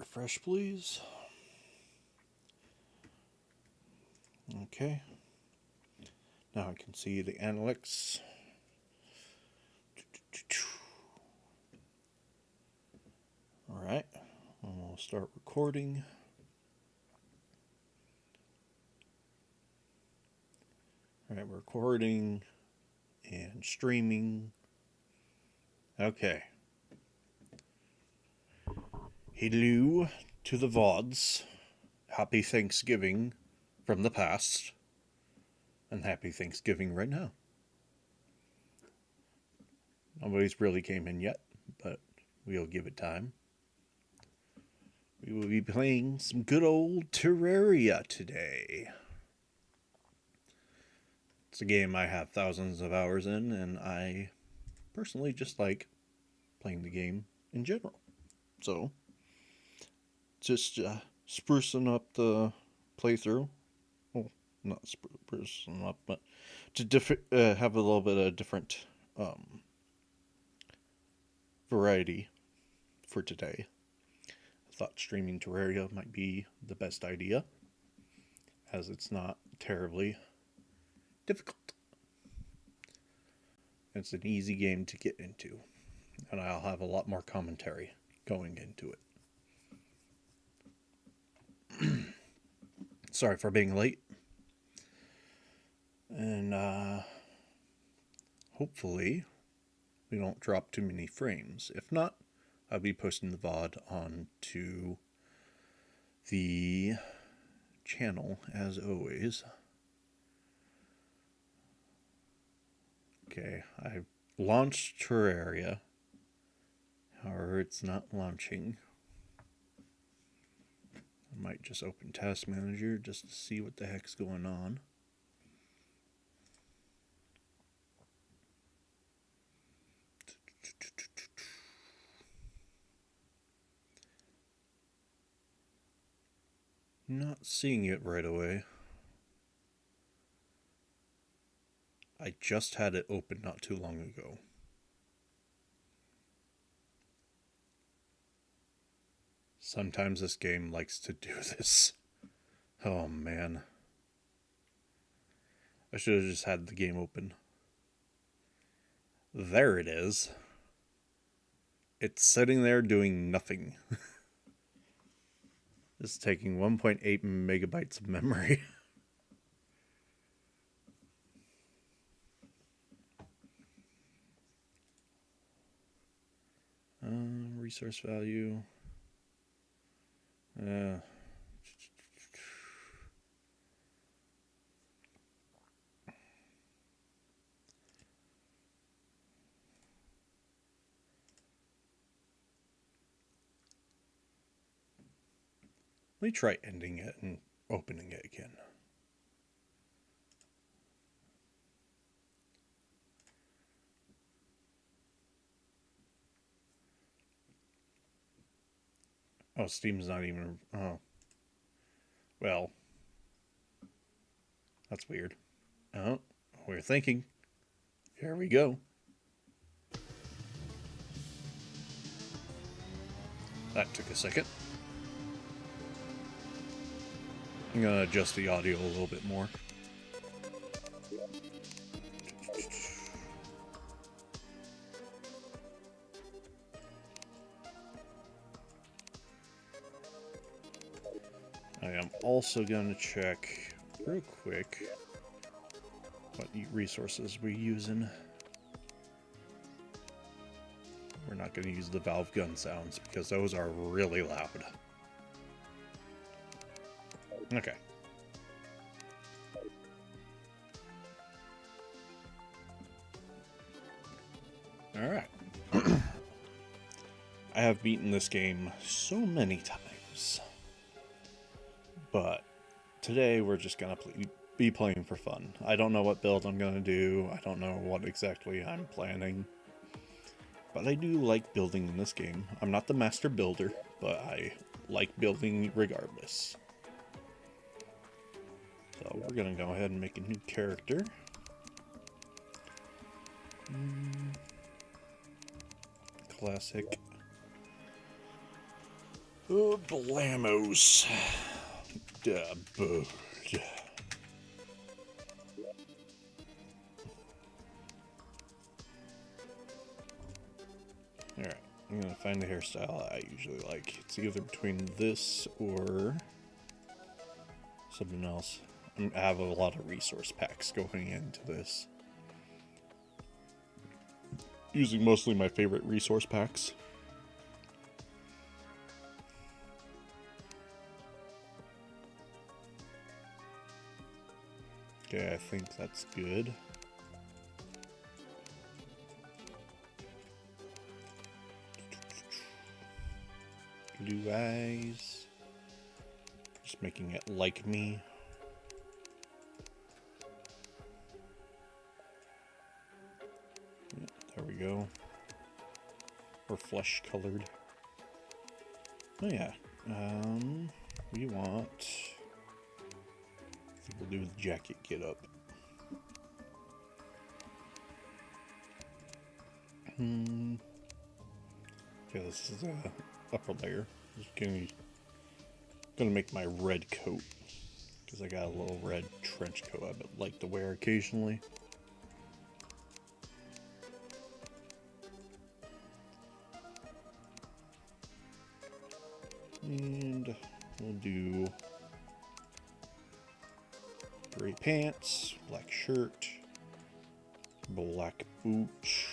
Refresh, please. Okay. Now I can see the analytics. Alright. We'll start recording. Alright, we're recording and streaming. Okay. Hello to the VODs. Happy Thanksgiving from the past. And happy Thanksgiving right now. Nobody's really came in yet, but we'll give it time. We will be playing some good old Terraria today. It's a game I have thousands of hours in, and I personally just like playing the game in general. So, just sprucing up the playthrough. Well, not sprucing up, but to have a little bit of different variety for today. I thought streaming Terraria might be the best idea, as it's not terribly difficult. It's an easy game to get into, and I'll have a lot more commentary going into it. Sorry for being late. And hopefully we don't drop too many frames. If not, I'll be posting the VOD onto the channel as always. Okay, I launched Terraria. However, it's not launching. I might just open Task Manager just to see what the heck's going on. Not seeing it right away. I just had it open not too long ago. Sometimes this game likes to do this. Oh man. I should have just had the game open. There it is. It's sitting there doing nothing. It's taking 1.8 megabytes of memory. Resource value. Let me try ending it and opening it again. Oh, Steam's not even... Oh. Well. That's weird. Oh, we're thinking. Here we go. That took a second. I'm going to adjust the audio a little bit more. I am also going to check real quick what resources we're using. We're not going to use the valve gun sounds because those are really loud. Okay. Alright. I have beaten this game so many times. But today we're just going to be playing for fun. I don't know what build I'm going to do. I don't know what exactly I'm planning. But I do like building in this game. I'm not the master builder, but I like building regardless. So we're going to go ahead and make a new character. Classic. Oh, blamos. Da bird. Alright, I'm gonna find a hairstyle I usually like. It's either between this or something else. I have a lot of resource packs going into this. Using mostly my favorite resource packs. Okay, I think that's good. Blue eyes. Just making it like me. There we go. Or flesh colored. Oh yeah. We want. I think we'll do the jacket get up. Okay, this is a upper layer. Just gonna make my red coat because I got a little red trench coat I would like to wear occasionally. And we'll do gray pants, black shirt, black boots.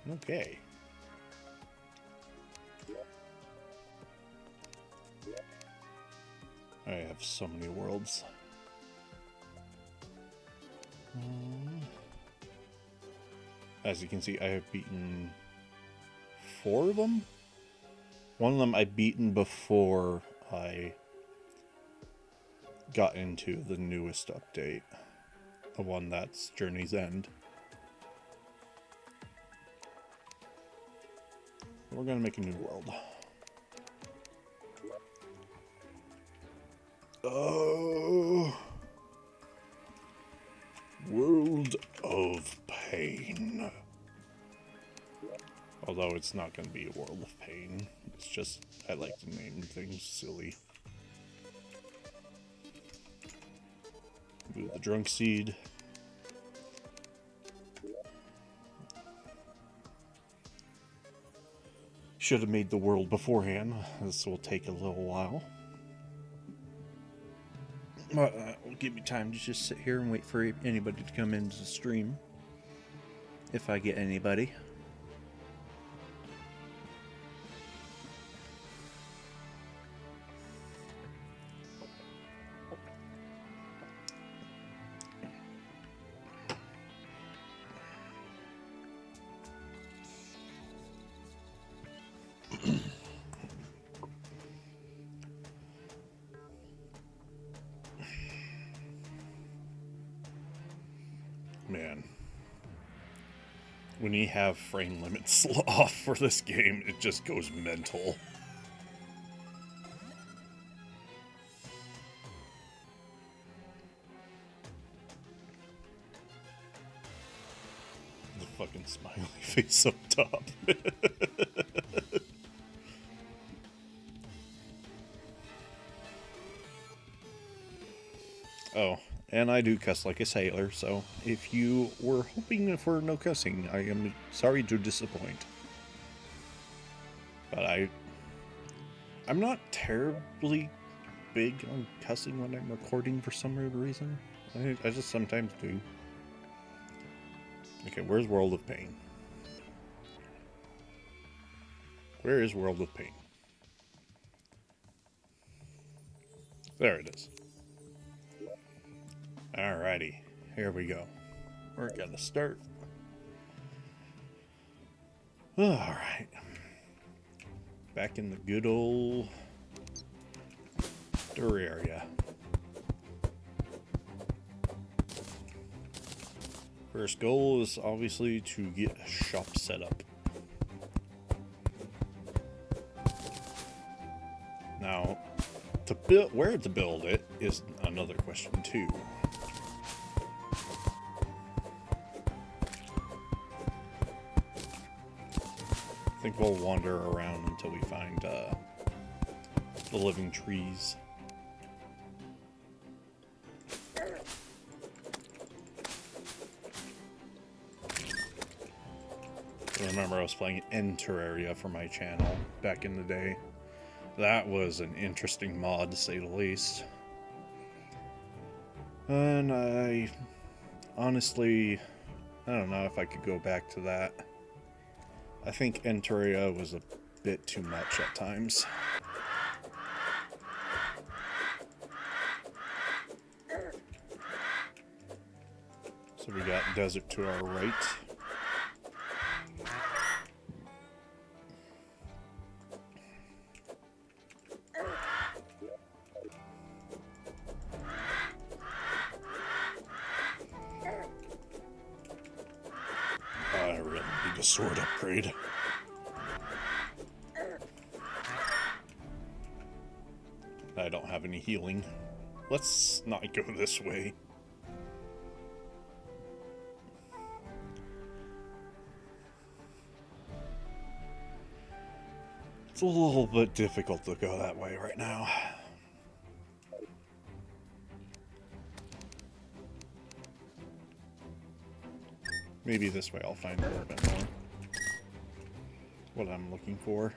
Okay. I have so many worlds. As you can see, I have beaten 4 of them. One of them I've beaten before I got into the newest update. The one that's Journey's End. We're gonna make a new world. Oh, World of Pain. Although it's not going to be a World of Pain. It's just, I like to name things silly. Do the drunk seed. Should have made the world beforehand. This will take a little while. But that will give me time to just sit here and wait for anybody to come into the stream. If I get anybody. Man, when you have frame limits off for this game, it just goes mental. The fucking smiley face up top. Oh. And I do cuss like a sailor, so if you were hoping for no cussing, I am sorry to disappoint. But I'm not terribly big on cussing when I'm recording for some weird reason. I just sometimes do. Okay, where's World of Pain? Where is World of Pain? There it is. Alrighty, here we go. We're gonna start. Alright. Back in the good old Terraria. First goal is obviously to get a shop set up. Now, to build, where to build it is another question too. I think we'll wander around until we find the living trees. I remember I was playing in Terraria for my channel back in the day. That was an interesting mod, to say the least. And I honestly, I don't know if I could go back to that. I think Terraria was a bit too much at times. So we got desert to our right. I really need a sword upgrade. I don't have any healing. Let's not go this way. It's a little bit difficult to go that way right now. Maybe this way I'll find a little bit more what I'm looking for.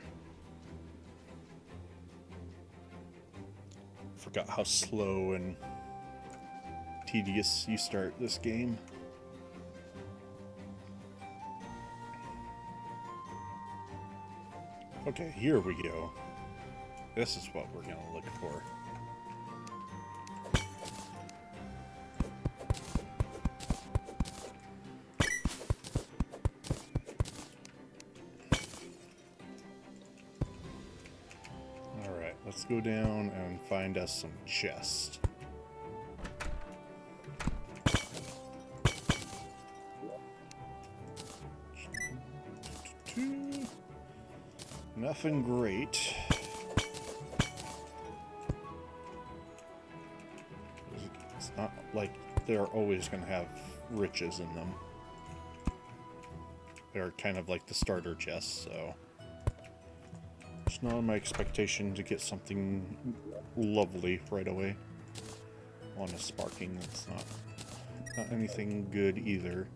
Forgot how slow and tedious you start this game. Okay, here we go. This is what we're gonna look for. Alright, let's go down and find us some chests. Nothing great. It's not like they're always going to have riches in them. They're kind of like the starter chests, so it's not my expectation to get something lovely right away. On a sparking, that's not anything good either.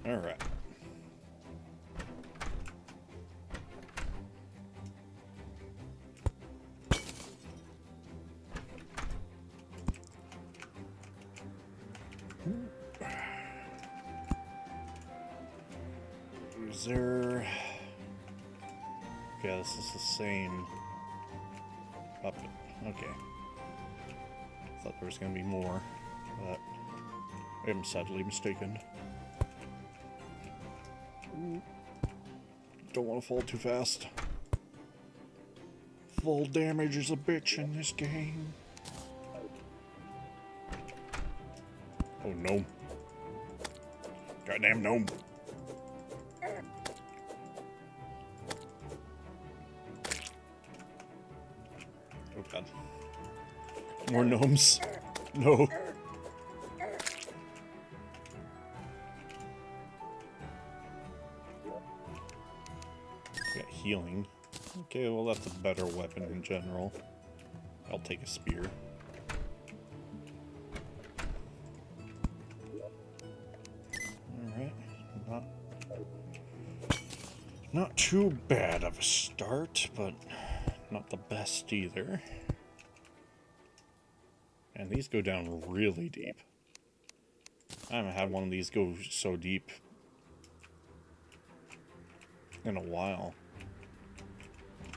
All right. Is there... Okay, this is the same... Up. Okay. Thought there was going to be more, but I am sadly mistaken. Don't want to fall too fast. Fall damage is a bitch in this game. Oh, gnome. Goddamn gnome. Oh, God. More gnomes. No. Got healing. Okay, well that's a better weapon in general. I'll take a spear. Alright. Not too bad of a start, but not the best either. And these go down really deep. I haven't had one of these go so deep in a while.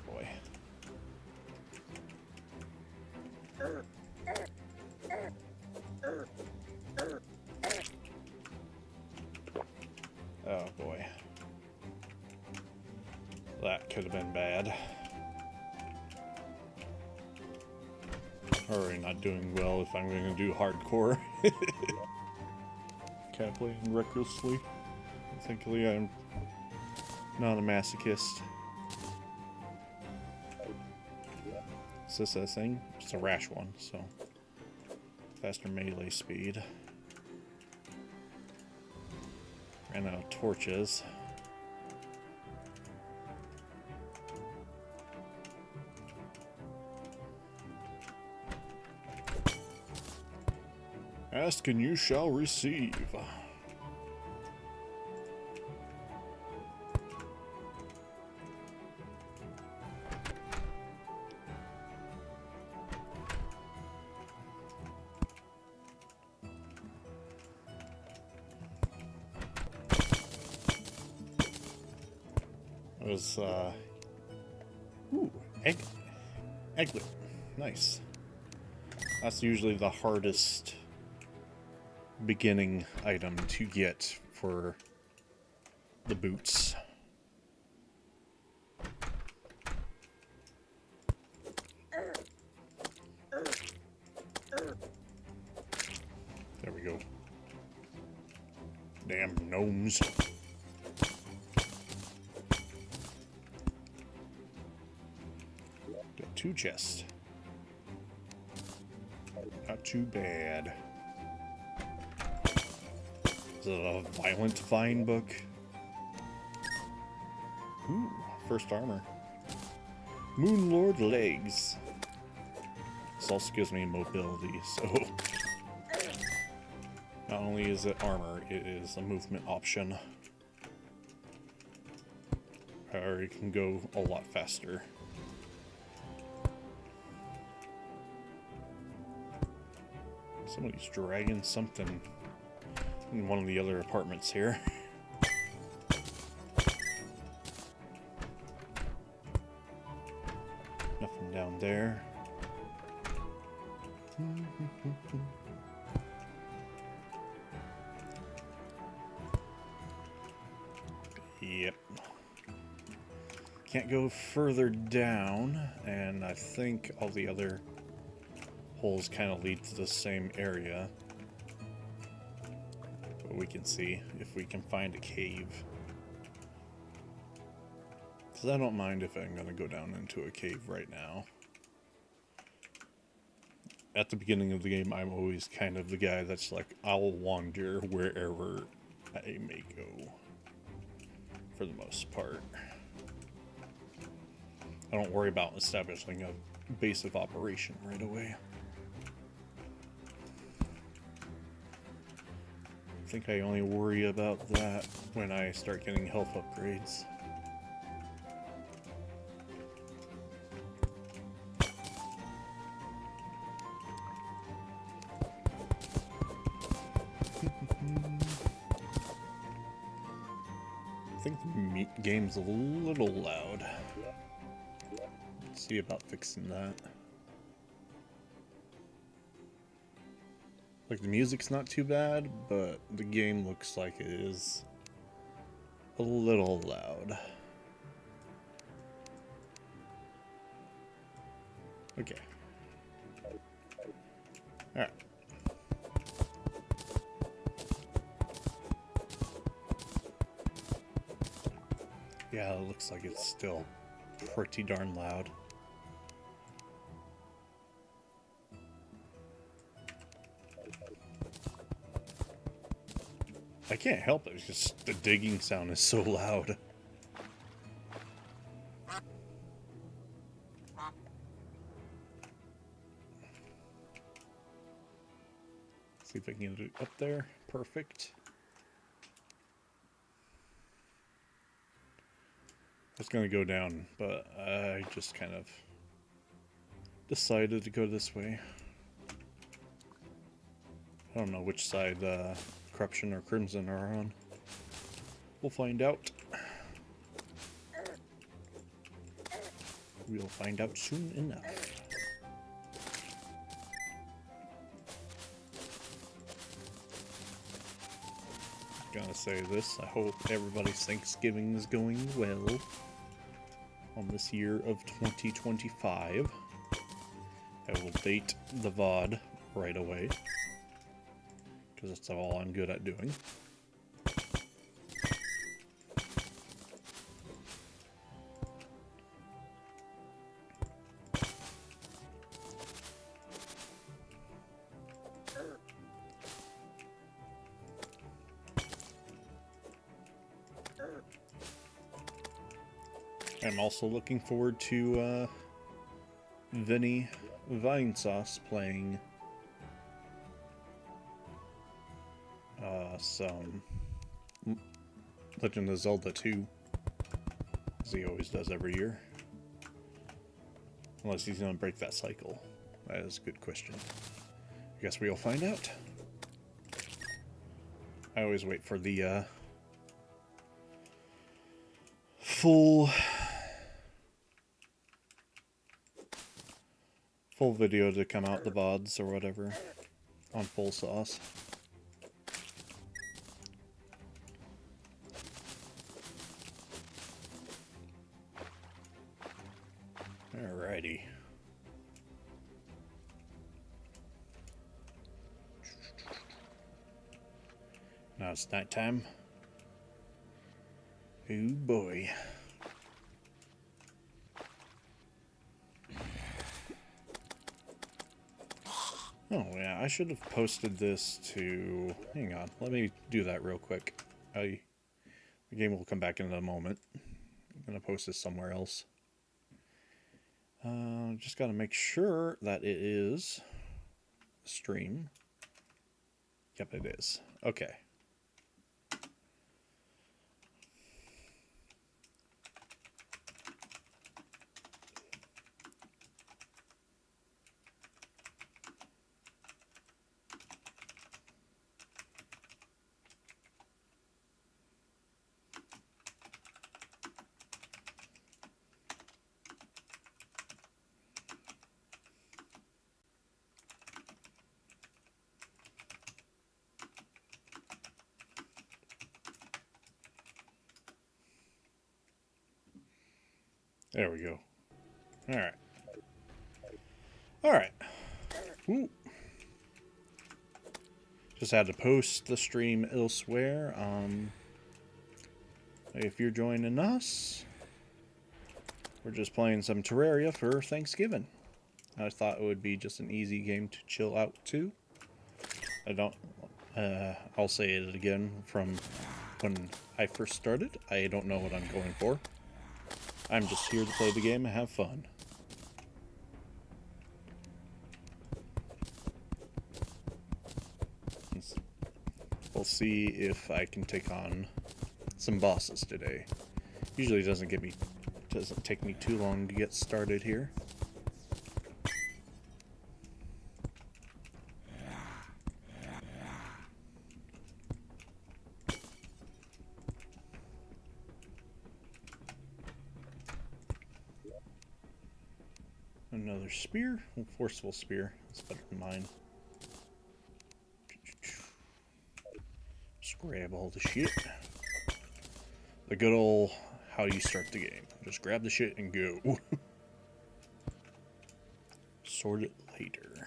Boy. Oh boy. That could have been bad. Already not doing well if I'm going to do hardcore. Cat playing recklessly. Thankfully, I'm not a masochist. Is this a thing? It's a rash one, so faster melee speed. Ran out of torches. Ask and you shall receive. It was, ooh, egglet. Nice. That's usually the hardest beginning item to get for the boots. There we go. Damn gnomes. Got 2 chests. Not too bad. Is it a violent vine book? Ooh, first armor. Moonlord legs. This also gives me mobility, so not only is it armor, it is a movement option. Or it can go a lot faster. Somebody's dragging something in one of the other apartments here. Nothing down there. Yep. Can't go further down, and I think all the other holes kind of lead to the same area. But we can see if we can find a cave. Because I don't mind if I'm going to go down into a cave right now. At the beginning of the game, I'm always kind of the guy that's like, I'll wander wherever I may go. For the most part. I don't worry about establishing a base of operation right away. I think I only worry about that when I start getting health upgrades. I think the game's a little loud. Let's see about fixing that. Like, the music's not too bad, but the game looks like it is a little loud. Okay. Alright. Yeah, it looks like it's still pretty darn loud. I can't help it, it's just the digging sound is so loud. See if I can get it up there. Perfect. I was going to go down, but I just kind of decided to go this way. I don't know which side Corruption or Crimson are on. We'll find out. We'll find out soon enough. Gotta say this, I hope everybody's Thanksgiving is going well on this year of 2025. I will date the VOD right away, because that's all I'm good at doing. I'm also looking forward to Vinny Vinesauce playing some Legend of Zelda 2, as he always does every year. Unless he's going to break that cycle. That is a good question. I guess we'll find out. I always wait for the full video to come out, the VODs or whatever, on full sauce. Alrighty. Now it's nighttime. Oh boy. Oh yeah, I should have posted this to... Hang on, let me do that real quick. The game will come back in a moment. I'm going to post this somewhere else. Just got to make sure that it is stream. Yep, it is. Okay. There we go. Alright. Alright. Ooh. Just had to post the stream elsewhere. If you're joining us, we're just playing some Terraria for Thanksgiving. I thought it would be just an easy game to chill out to. I'll say it again from when I first started. I don't know what I'm going for. I'm just here to play the game and have fun. We'll see if I can take on some bosses today. Usually it doesn't take me too long to get started here. Another spear, a forceful spear. That's better than mine. Just grab all the shit. The good old how you start the game. Just grab the shit and go. Sort it later.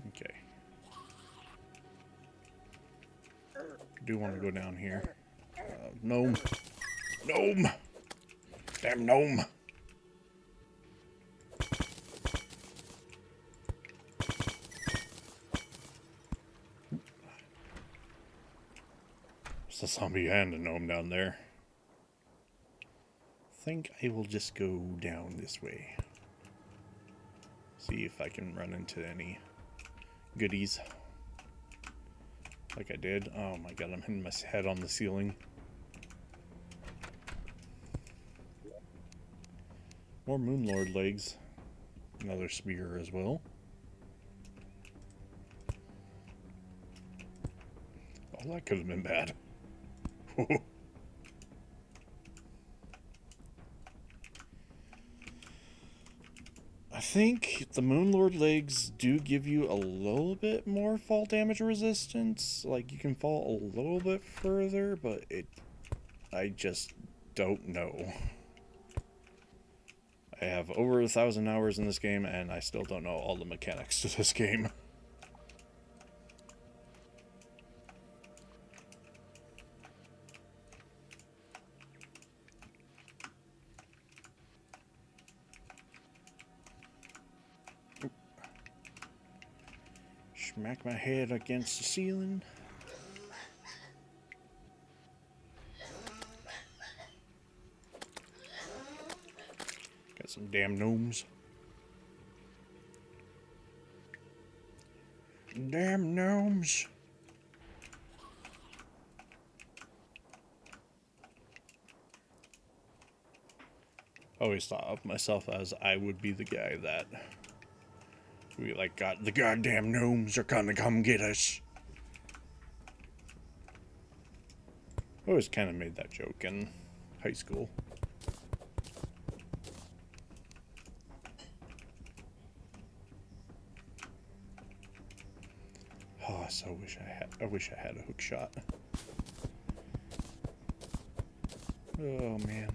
Okay. Do want to go down here. Gnome. Gnome! Damn gnome! There's a zombie and a gnome down there. I think I will just go down this way. See if I can run into any goodies. Like I did. Oh my god, I'm hitting my head on the ceiling. More Moonlord legs. Another spear as well. Oh, that could have been bad. I think the Moonlord legs do give you a little bit more fall damage resistance. Like, you can fall a little bit further, but I just don't know. I have over 1,000 hours in this game, and I still don't know all the mechanics to this game. Smack my head against the ceiling. Got some damn gnomes. Damn gnomes. I always thought of myself as I would be the guy that we like got the goddamn gnomes are gonna come get us. I always kind of made that joke in high school. Oh, I so wish I wish I had a hook shot. Oh man.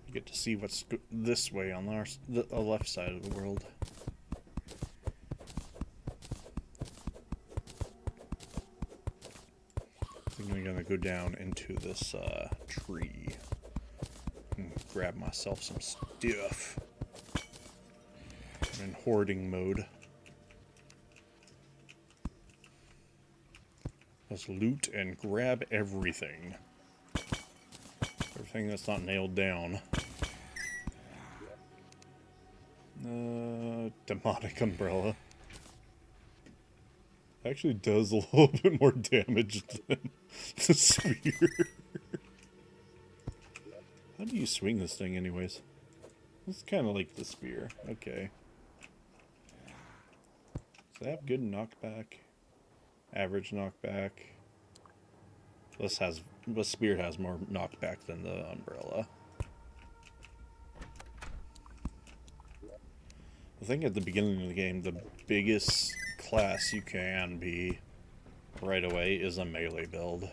You get to see what's this way on the left side of the world. I think I'm gonna go down into this tree and grab myself some stuff. I'm in hoarding mode. Let's loot and grab everything. Everything that's not nailed down. Demonic umbrella. Actually does a little bit more damage than the spear. How do you swing this thing anyways? It's kind of like the spear. Okay. Does that have good knockback? Average knockback. This spear has more knockback than the umbrella. I think at the beginning of the game, the biggest class you can be right away is a melee build.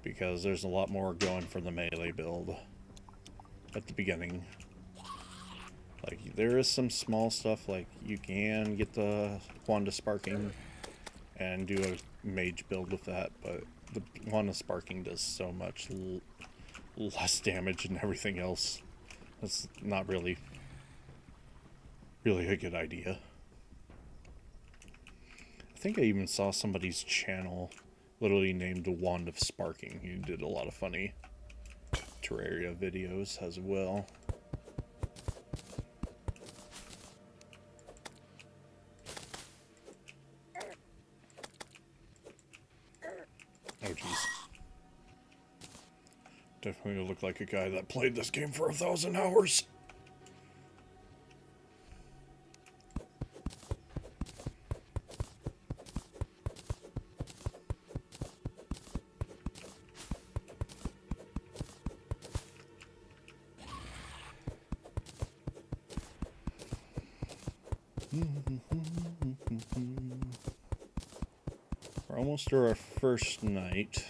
Because there's a lot more going for the melee build at the beginning. Like, there is some small stuff, like you can get the Wand of Sparking and do a mage build with that, but the Wand of Sparking does so much less damage than everything else. That's not really a good idea. I think I even saw somebody's channel literally named the Wand of Sparking. He did a lot of funny Terraria videos as well. Oh jeez. Definitely look like a guy that played this game for 1,000 hours. We're almost through our first night.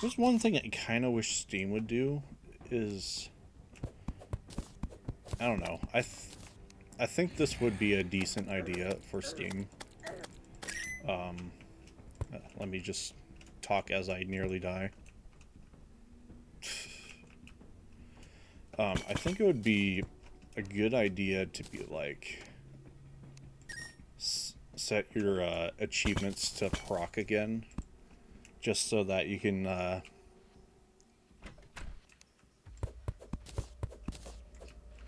There's one thing I kind of wish Steam would do is, I don't know, I think this would be a decent idea for Steam. Let me just talk as I nearly die. I think it would be a good idea to be like, set your achievements to proc again, just so that you can that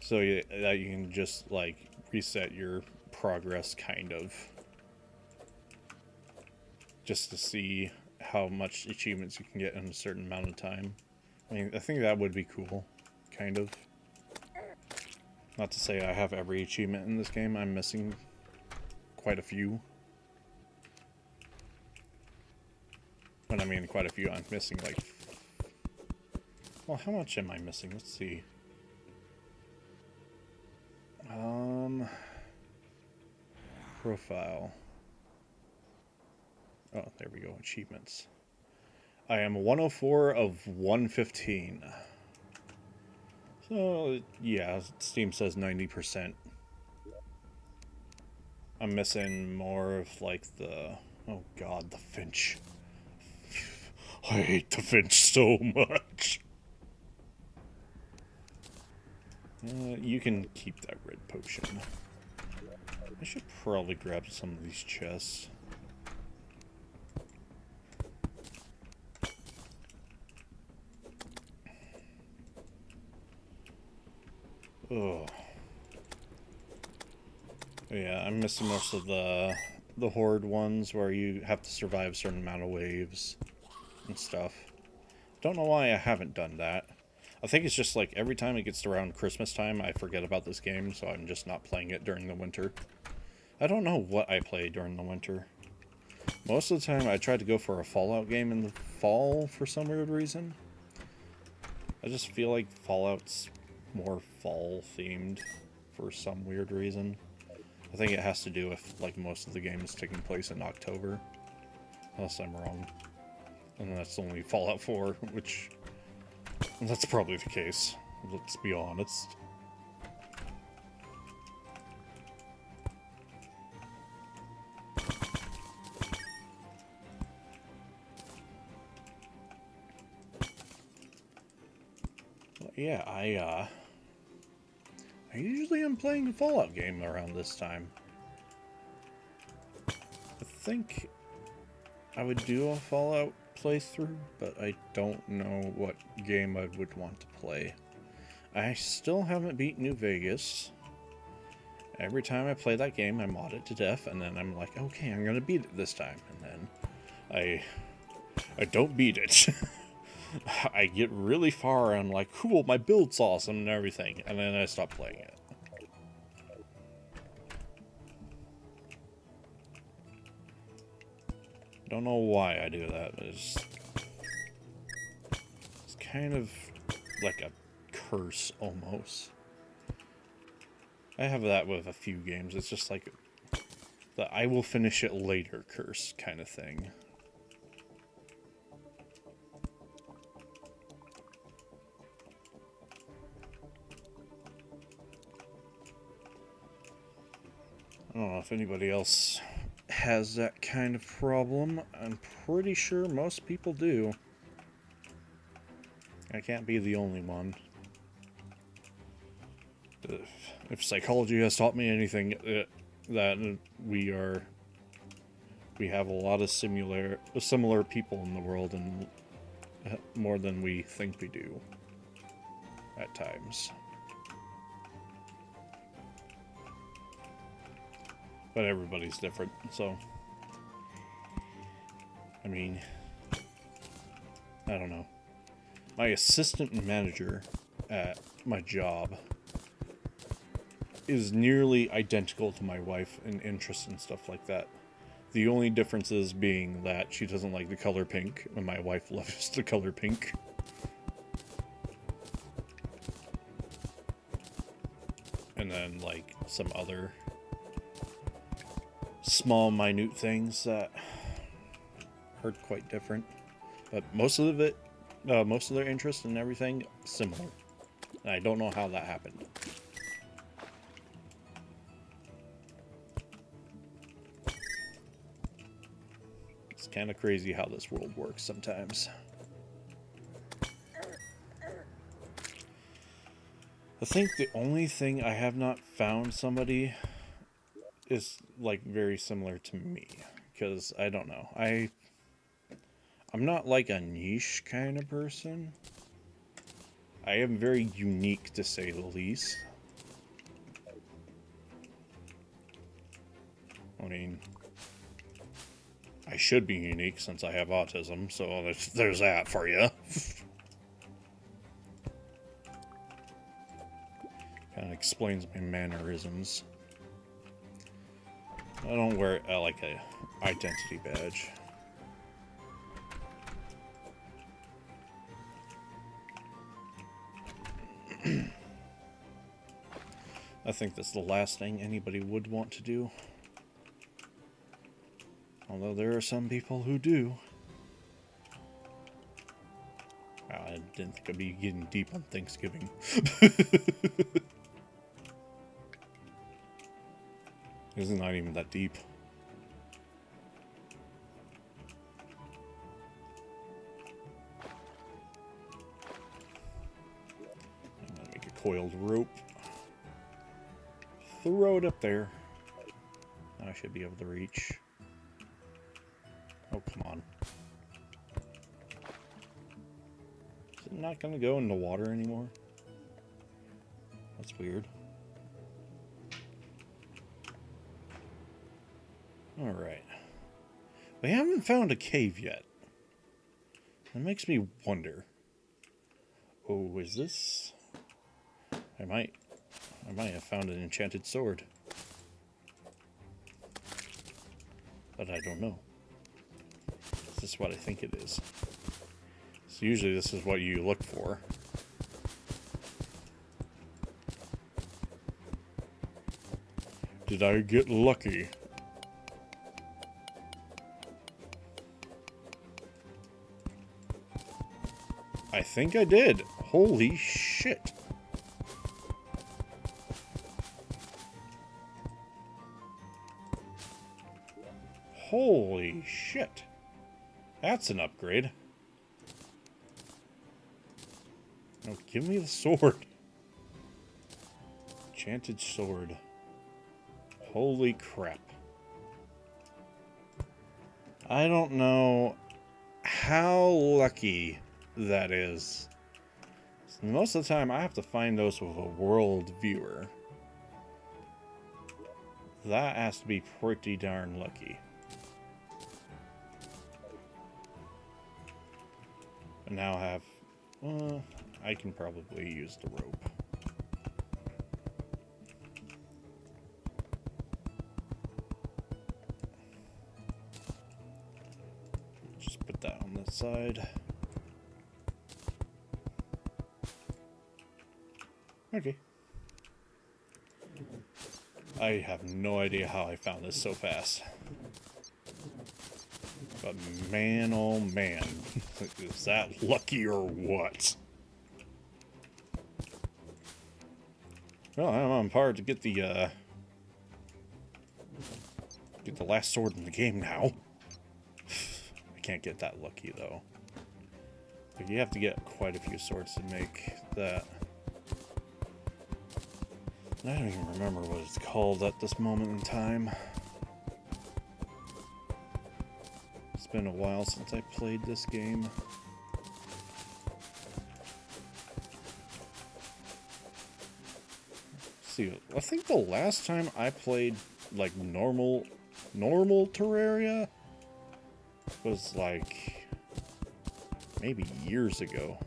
you can just like reset your progress, kind of, just to see how much achievements you can get in a certain amount of time. I mean, I think that would be cool, kind of. Not to say I have every achievement in this game. I'm missing quite a few. When I mean quite a few, I'm missing like... Well, how much am I missing? Let's see. Profile. Oh, there we go. Achievements. I am 104 of 115. So, yeah, Steam says 90%. I'm missing more of, like, the... Oh god, the Finch. I hate the Finch so much. You can keep that red potion. I should probably grab some of these chests. Ugh. Yeah, I'm missing most of the horde ones where you have to survive a certain amount of waves and stuff. Don't know why I haven't done that. I think it's just like every time it gets around Christmas time, I forget about this game, so I'm just not playing it during the winter. I don't know what I play during the winter. Most of the time, I try to go for a Fallout game in the fall for some weird reason. I just feel like Fallout's more fall-themed for some weird reason. I think it has to do with, like, most of the game is taking place in October. Unless I'm wrong. And that's only Fallout 4, which... that's probably the case. Let's be honest. But yeah, I usually am playing a Fallout game around this time. I think I would do a Fallout playthrough, but I don't know what game I would want to play. I still haven't beat New Vegas. Every time I play that game, I mod it to death, and then I'm like, okay, I'm gonna beat it this time, and then I don't beat it. I get really far, and I'm like, cool, my build's awesome and everything, and then I stop playing it. Don't know why I do that, but it's kind of like a curse, almost. I have that with a few games. It's just like the I will finish it later curse kind of thing. I don't know if anybody else has that kind of problem. I'm pretty sure most people do. I can't be the only one. If psychology has taught me anything, that we have a lot of similar people in the world, and more than we think we do at times. But everybody's different, so I mean, I don't know. My assistant manager at my job is nearly identical to my wife in interests and stuff like that. The only differences being that she doesn't like the color pink, and my wife loves the color pink. And then, like, some other small, minute things that are quite different. But most of it, most of their interests and everything, similar. And I don't know how that happened. It's kind of crazy how this world works sometimes. I think the only thing I have not found somebody is, like, very similar to me. Because, I don't know. I'm not like a niche kind of person. I am very unique, to say the least. I mean, I should be unique since I have autism, so there's that for you. Kind of explains my mannerisms. I don't wear like a identity badge. I think that's the last thing anybody would want to do. Although there are some people who do. I didn't think I'd be getting deep on Thanksgiving. This is not even that deep. I'm gonna make a coiled rope. Throw it up there. Now I should be able to reach. Oh, come on. Is it not gonna go in the water anymore? That's weird. Alright. We haven't found a cave yet. That makes me wonder. Oh, is this... I might have found an enchanted sword. But I don't know. This is what I think it is. So usually this is what you look for. Did I get lucky? I think I did. Holy shit. Holy shit. That's an upgrade. Now give me the sword. Enchanted sword. Holy crap. I don't know how lucky that is. Most of the time I have to find those with a world viewer. That has to be pretty darn lucky. And now I have... I can probably use the rope. Just put that on the side. Okay. I have no idea how I found this so fast. But man, oh man, is that lucky or what? Well, I'm on par to get the last sword in the game now. I can't get that lucky though. But you have to get quite a few swords to make that. I don't even remember what it's called at this moment in time. It's been a while since I played this game. See, I think the last time I played like normal Terraria was like maybe years ago.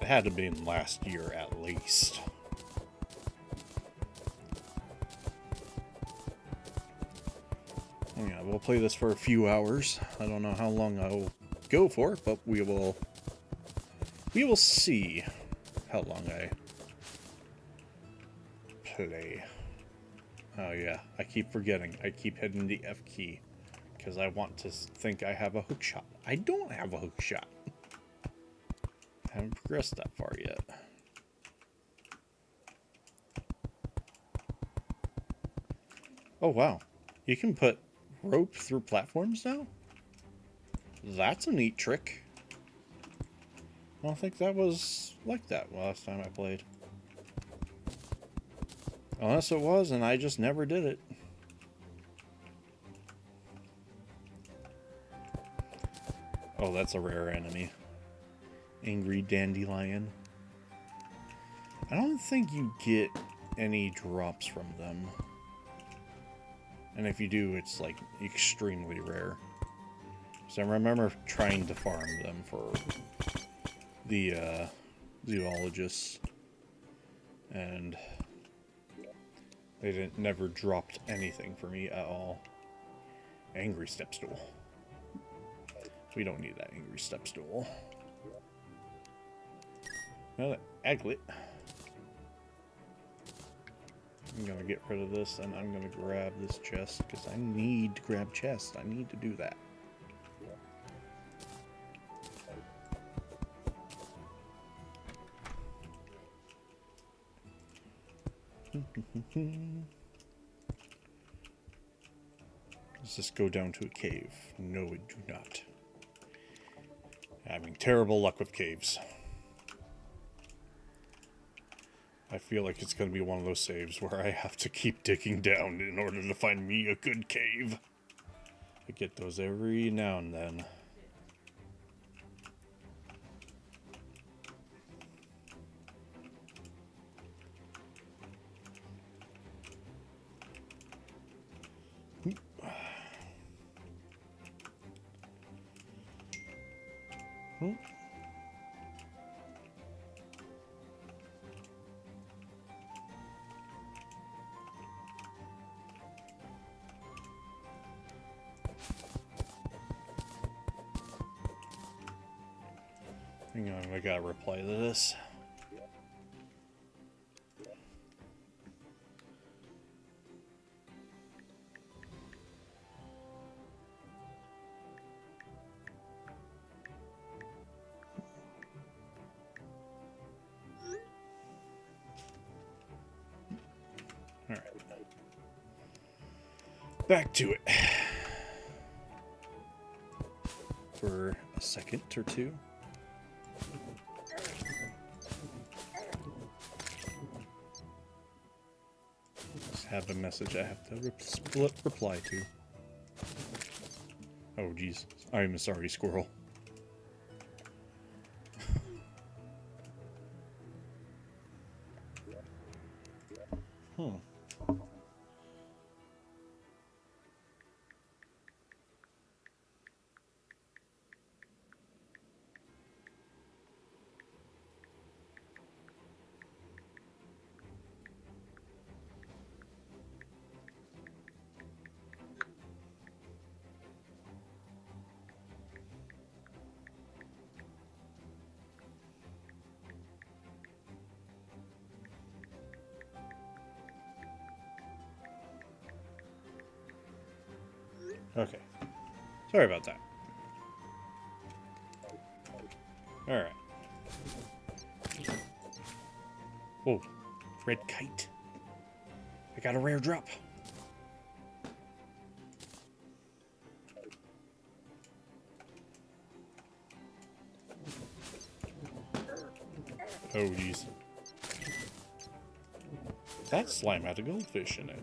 It had to be in last year at least. Yeah, we'll play this for a few hours. I don't know how long I'll go for, but we will see how long I play. Oh yeah, I keep forgetting. I keep hitting the F key because I want to think I have a hook shot. I don't have a hook shot. I haven't progressed that far yet. Oh wow, you can put rope through platforms now? That's a neat trick. I don't think that was like that last time I played. Unless it was and I just never did it. Oh, that's a rare enemy. Angry dandelion. I don't think you get any drops from them. And if you do, it's like extremely rare. So I remember trying to farm them for the zoologists, and they never dropped anything for me at all. Angry step stool. We don't need that angry step stool. Another aglet. I'm gonna get rid of this, and I'm gonna grab this chest, because I need to grab chests. I need to do that. Does this go down to a cave? No, we do not. Having terrible luck with caves. I feel like it's going to be one of those saves where I have to keep digging down in order to find me a good cave. I get those every now and then. Hang on, I gotta reply to this. Alright. Back to it. For a second or two. Have a message I have to reply to. Oh, geez. I'm sorry, squirrel. Huh. Okay. Sorry about that. Alright. Whoa. Red kite. I got a rare drop. Oh, jeez. That slime had a goldfish in it.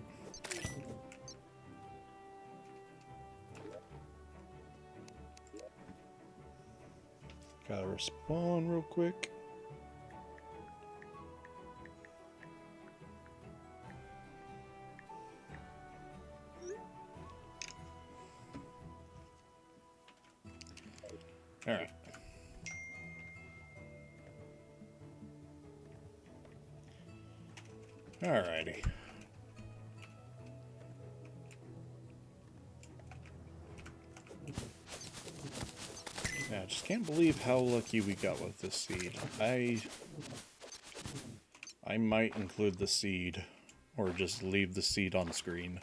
Gotta respawn real quick. Alright. Alrighty. Yeah, I just can't believe how lucky we got with this seed. I might include the seed, or just leave the seed on screen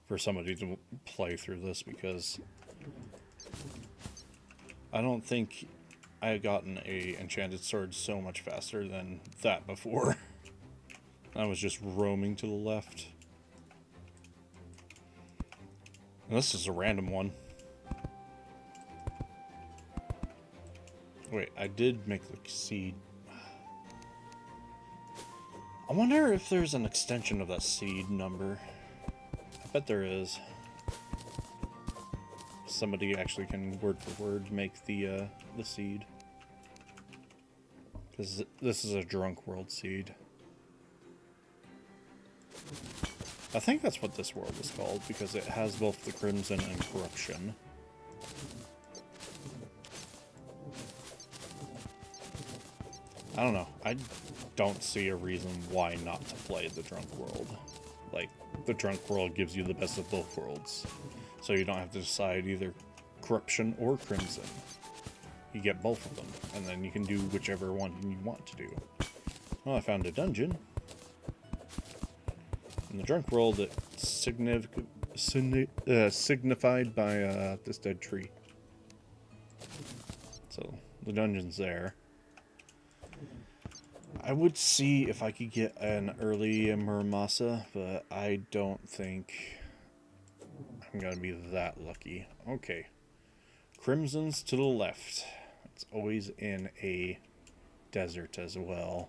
for somebody to play through this, because I don't think I had gotten a enchanted sword so much faster than that before. I was just roaming to the left. And this is a random one. Wait, I did make the seed. I wonder if there's an extension of that seed number. I bet there is. Somebody actually can word for word make the seed. Because this is a drunk world seed. I think that's what this world is called, because it has both the Crimson and Corruption. I don't know. I don't see a reason why not to play the Drunk World. Like, the Drunk World gives you the best of both worlds. So you don't have to decide either Corruption or Crimson. You get both of them, and then you can do whichever one you want to do. Well, I found a dungeon. In the drunk world, it's signified by this dead tree. So the dungeon's there. I would see if I could get an early Muramasa, but I don't think I'm gonna be that lucky. Okay. Crimson's to the left. It's always in a desert as well.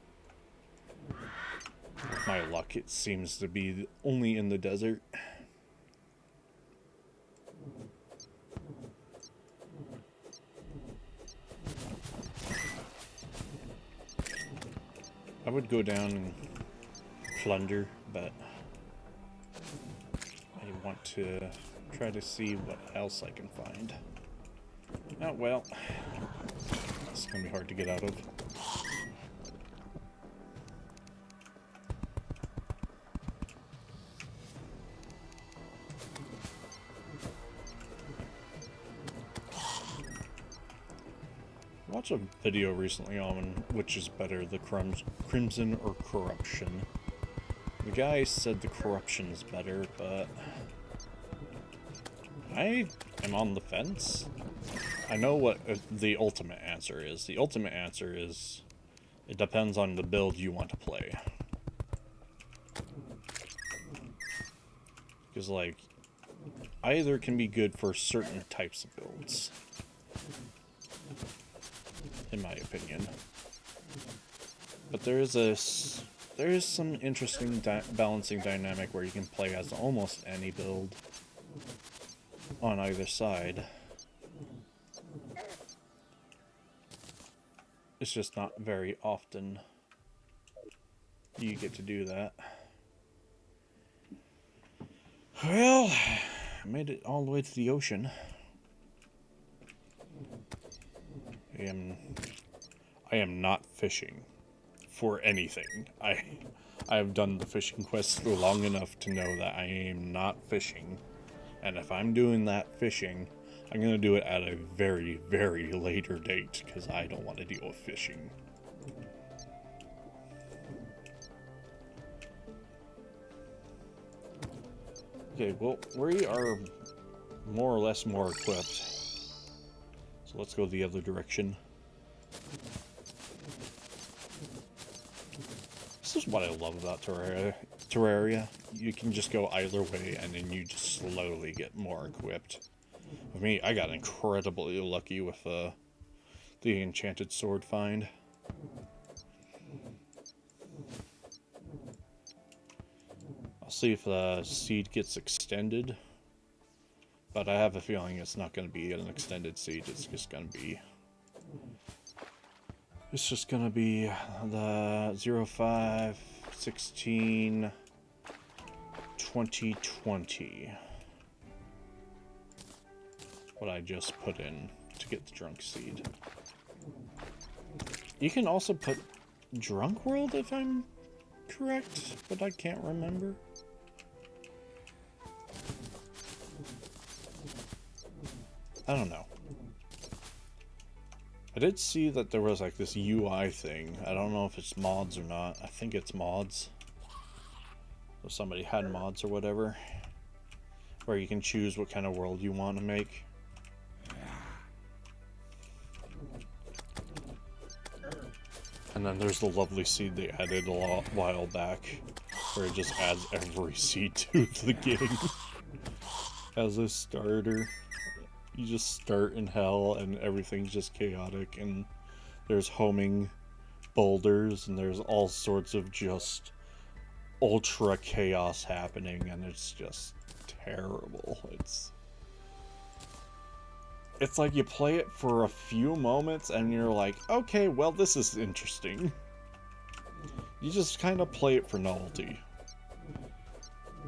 With my luck, it seems to be only in the desert. I would go down and plunder, but I want to try to see what else I can find. Oh, well, it's going to be hard to get out of. I watched a video recently on which is better, the Crimson or Corruption. The guy said the Corruption is better, but I am on the fence. I know what the ultimate answer is. The ultimate answer is it depends on the build you want to play. Because, like, either can be good for certain types of builds, in my opinion. But there is some interesting balancing dynamic where you can play as almost any build on either side. It's just not very often you get to do that. Well, I made it all the way to the ocean. I am not fishing for anything. I have done the fishing quest for long enough to know that I am not fishing. And if I'm doing that fishing, I'm going to do it at a very, very later date, because I don't want to deal with fishing. Okay, well, we are more or less more equipped. So let's go the other direction. This is what I love about Terraria. You can just go either way, and then you just slowly get more equipped. With me, I got incredibly lucky with the enchanted sword find. I'll see if the seed gets extended, but I have a feeling it's not going to be an extended seed. It's just going to be the 05/16/2020. What I just put in to get the drunk seed. You can also put drunk world if I'm correct, but I can't remember. I don't know. I did see that there was like this UI thing. I don't know if it's mods or not. I think it's mods. So somebody had mods or whatever, where you can choose what kind of world you want to make. And then there's the lovely seed they added a while back, where it just adds every seed to the game. As a starter, you just start in hell and everything's just chaotic, and there's homing boulders and there's all sorts of just ultra chaos happening, and it's just terrible. It's like you play it for a few moments and you're like, okay, well, this is interesting. You just kind of play it for novelty.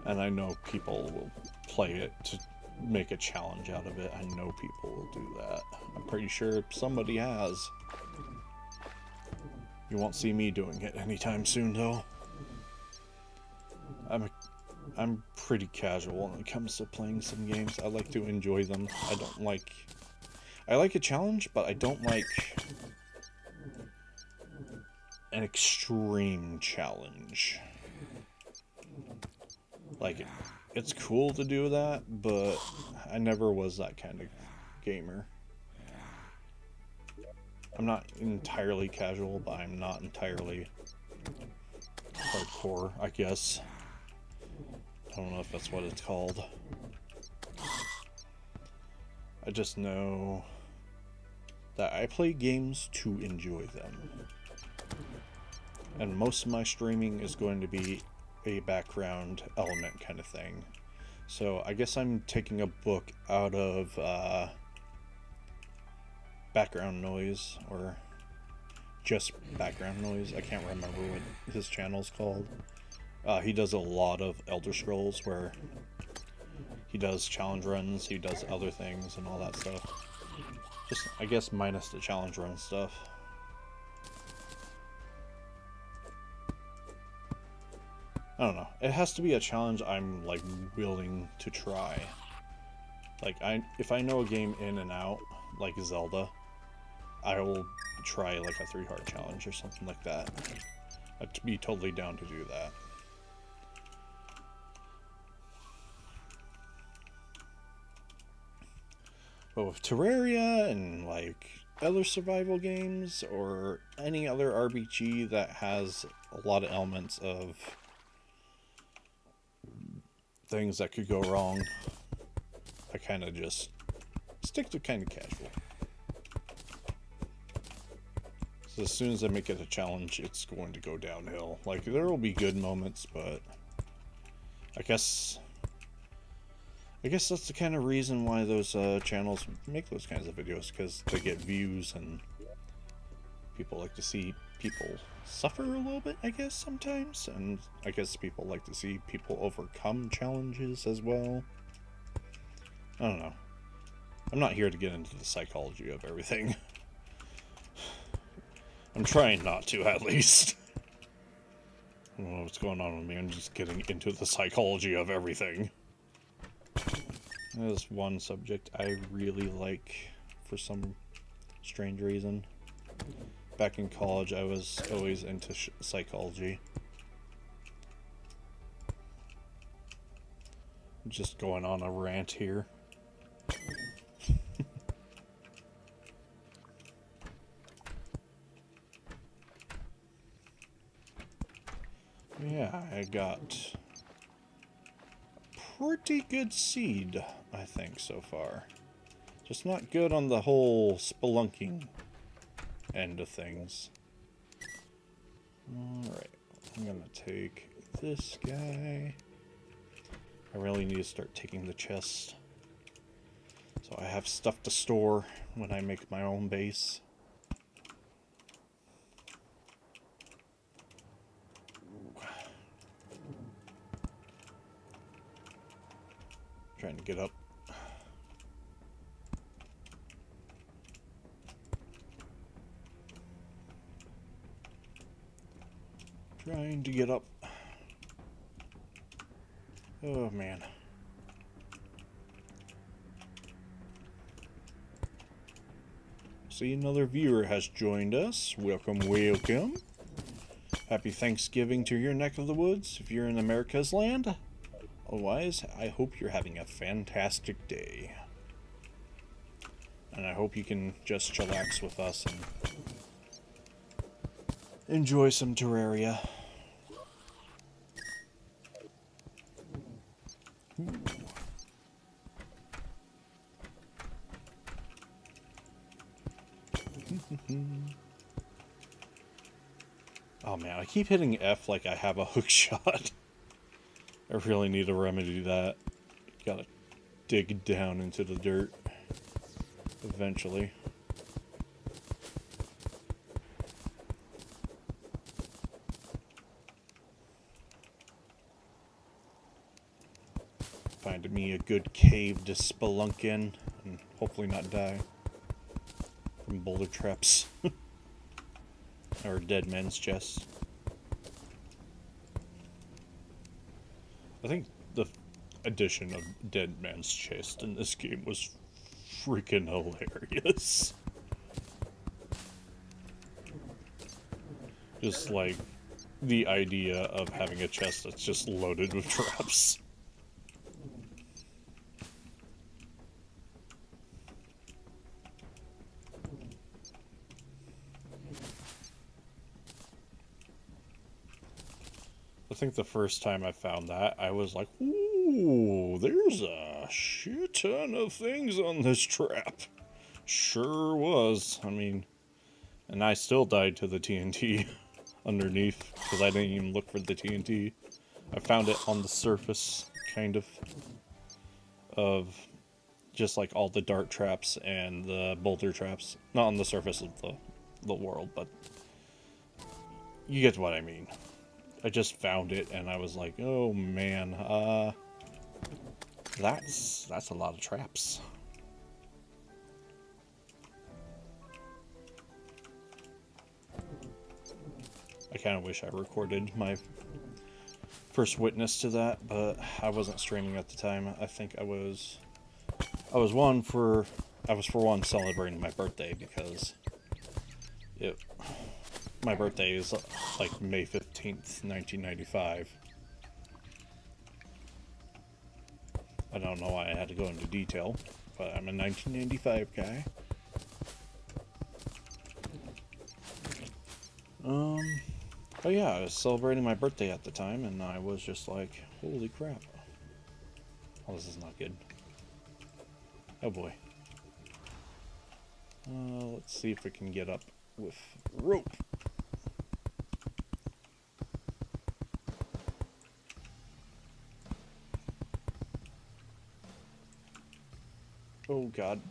And I know people will play it to make a challenge out of it. I know people will do that. I'm pretty sure somebody has. You won't see me doing it anytime soon, though. I'm pretty casual when it comes to playing some games. I like to enjoy them. I like a challenge, but I don't like an extreme challenge. Like, it's cool to do that, but I never was that kind of gamer. I'm not entirely casual, but I'm not entirely hardcore, I guess. I don't know if that's what it's called. I just know that I play games to enjoy them. And most of my streaming is going to be a background element kind of thing. So I guess I'm taking a book out of background noise, or just background noise. I can't remember what his channel's called. He does a lot of Elder Scrolls, where he does challenge runs, he does other things and all that stuff. Just, I guess, minus the challenge run stuff. I don't know. It has to be a challenge I'm, like, willing to try. Like, if I know a game in and out, like Zelda, I will try, like, a 3-heart challenge or something like that. I'd be totally down to do that. But with Terraria and, like, other survival games, or any other RPG that has a lot of elements of things that could go wrong, I kind of just stick to kind of casual. So as soon as I make it a challenge, it's going to go downhill. Like, there will be good moments, but I guess that's the kind of reason why those channels make those kinds of videos, because they get views and people like to see people suffer a little bit, I guess, sometimes. And I guess people like to see people overcome challenges as well. I don't know. I'm not here to get into the psychology of everything. I'm trying not to, at least. I don't know what's going on with me. I'm just getting into the psychology of everything. There's one subject I really like for some strange reason. Back in college, I was always into psychology. I'm just going on a rant here. Yeah, I got pretty good seed, I think, so far. Just not good on the whole spelunking end of things. Alright, I'm gonna take this guy. I really need to start taking the chest, so I have stuff to store when I make my own base. Trying to get up. Trying to get up. Oh man. See, another viewer has joined us. Welcome, welcome. Happy Thanksgiving to your neck of the woods if you're in America's land. Otherwise, I hope you're having a fantastic day. And I hope you can just chillax with us and enjoy some Terraria. Oh man, I keep hitting F like I have a hook shot. I really need to remedy that. Gotta dig down into the dirt eventually. Find me a good cave to spelunk in and hopefully not die from boulder traps or dead man's chest. I think the addition of dead man's chest in this game was freaking hilarious. Just like the idea of having a chest that's just loaded with traps. I think the first time I found that, I was like, ooh, there's a shit ton of things on this trap. Sure was. I mean, and I still died to the TNT underneath, because I didn't even look for the TNT. I found it on the surface, kind of just like all the dart traps and the boulder traps. Not on the surface of the world, but you get what I mean. I just found it and I was like, oh man, that's a lot of traps. I kind of wish I recorded my first witness to that, but I wasn't streaming at the time. I think I was for one celebrating my birthday, because my birthday is like May 15th, 1995. I don't know why I had to go into detail, but I'm a 1995 guy. But yeah, I was celebrating my birthday at the time, and I was just like, holy crap. Oh, this is not good. Oh boy. Let's see if we can get up with rope. Oh god.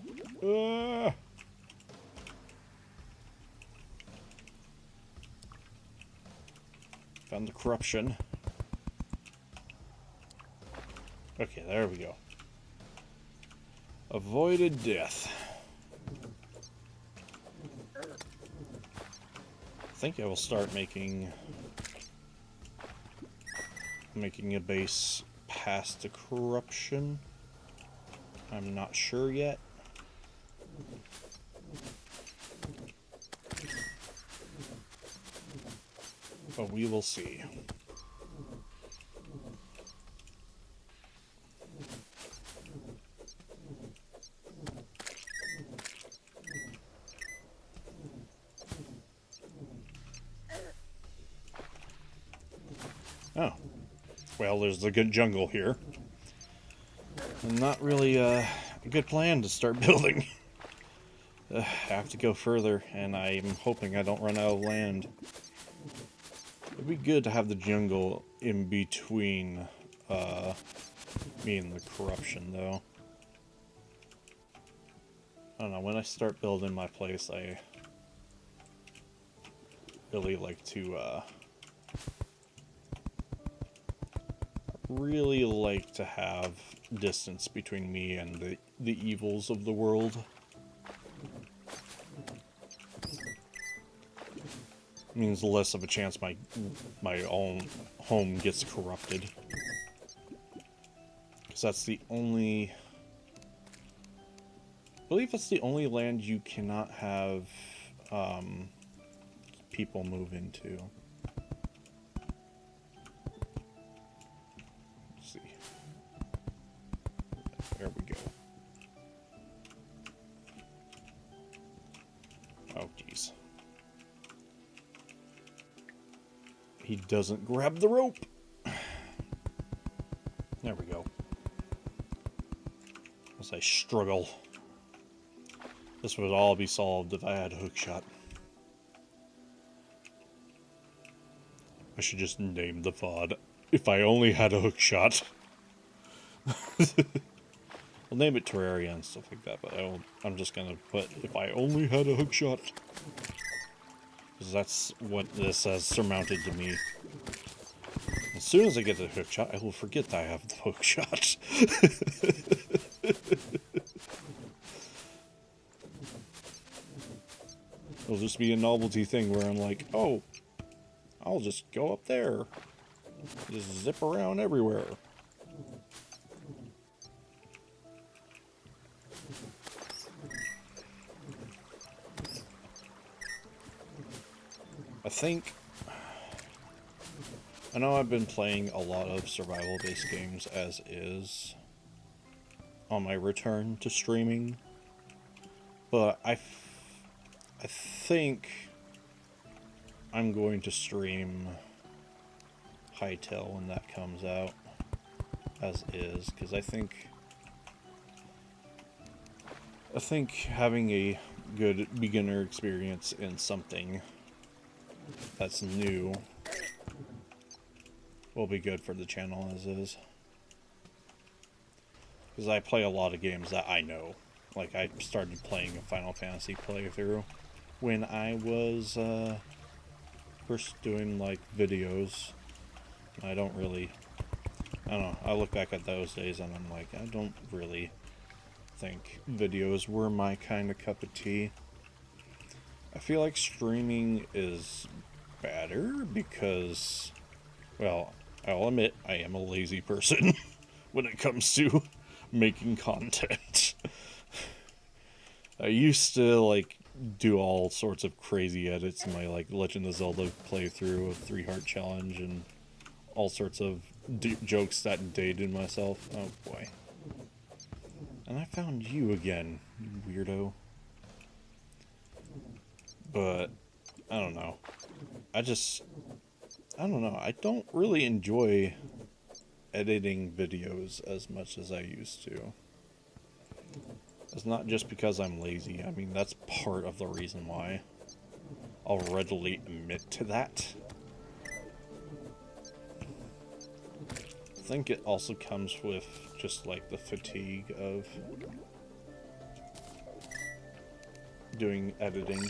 Found the corruption. Okay, there we go. Avoided death. I think I will start making a base past the corruption. I'm not sure yet. But we will see. Oh. Well, there's the good jungle here. Not really a good plan to start building. I have to go further, and I'm hoping I don't run out of land. It'd be good to have the jungle in between me and the corruption, though. I don't know, when I start building my place, I really like to have distance between me and the evils of the world. It means less of a chance my own home gets corrupted. Because that's the only... I believe that's the only land you cannot have people move into. Let's see. There we go. Oh, jeez. He doesn't grab the rope. There we go. As I struggle. This would all be solved if I had a hook shot. I should just name the VOD, If I Only Had a Hook Shot. I'll name it Terraria and stuff like that, but I'm just gonna put If I Only Had a Hook Shot. Because that's what this has surmounted to me. As soon as I get the hook shot, I will forget that I have the hook shot. It'll just be a novelty thing where I'm like, oh, I'll just go up there. Just zip around everywhere. I know I've been playing a lot of survival-based games as is on my return to streaming, but I think I'm going to stream hightail when that comes out, as is, because I think having a good beginner experience in something that's new will be good for the channel as is. Because I play a lot of games that I know. Like, I started playing a Final Fantasy playthrough when I was first doing, like, videos. I don't know, I look back at those days and I'm like, I don't really think videos were my kind of cup of tea. I feel like streaming is better because, well, I'll admit I am a lazy person when it comes to making content. I used to, like, do all sorts of crazy edits in my, like, Legend of Zelda playthrough of 3 Heart Challenge and all sorts of jokes that dated myself. Oh boy. And I found you again, you weirdo. But, I don't know. I don't know. I don't really enjoy editing videos as much as I used to. It's not just because I'm lazy. I mean, that's part of the reason why. I'll readily admit to that. I think it also comes with just like the fatigue of doing editing.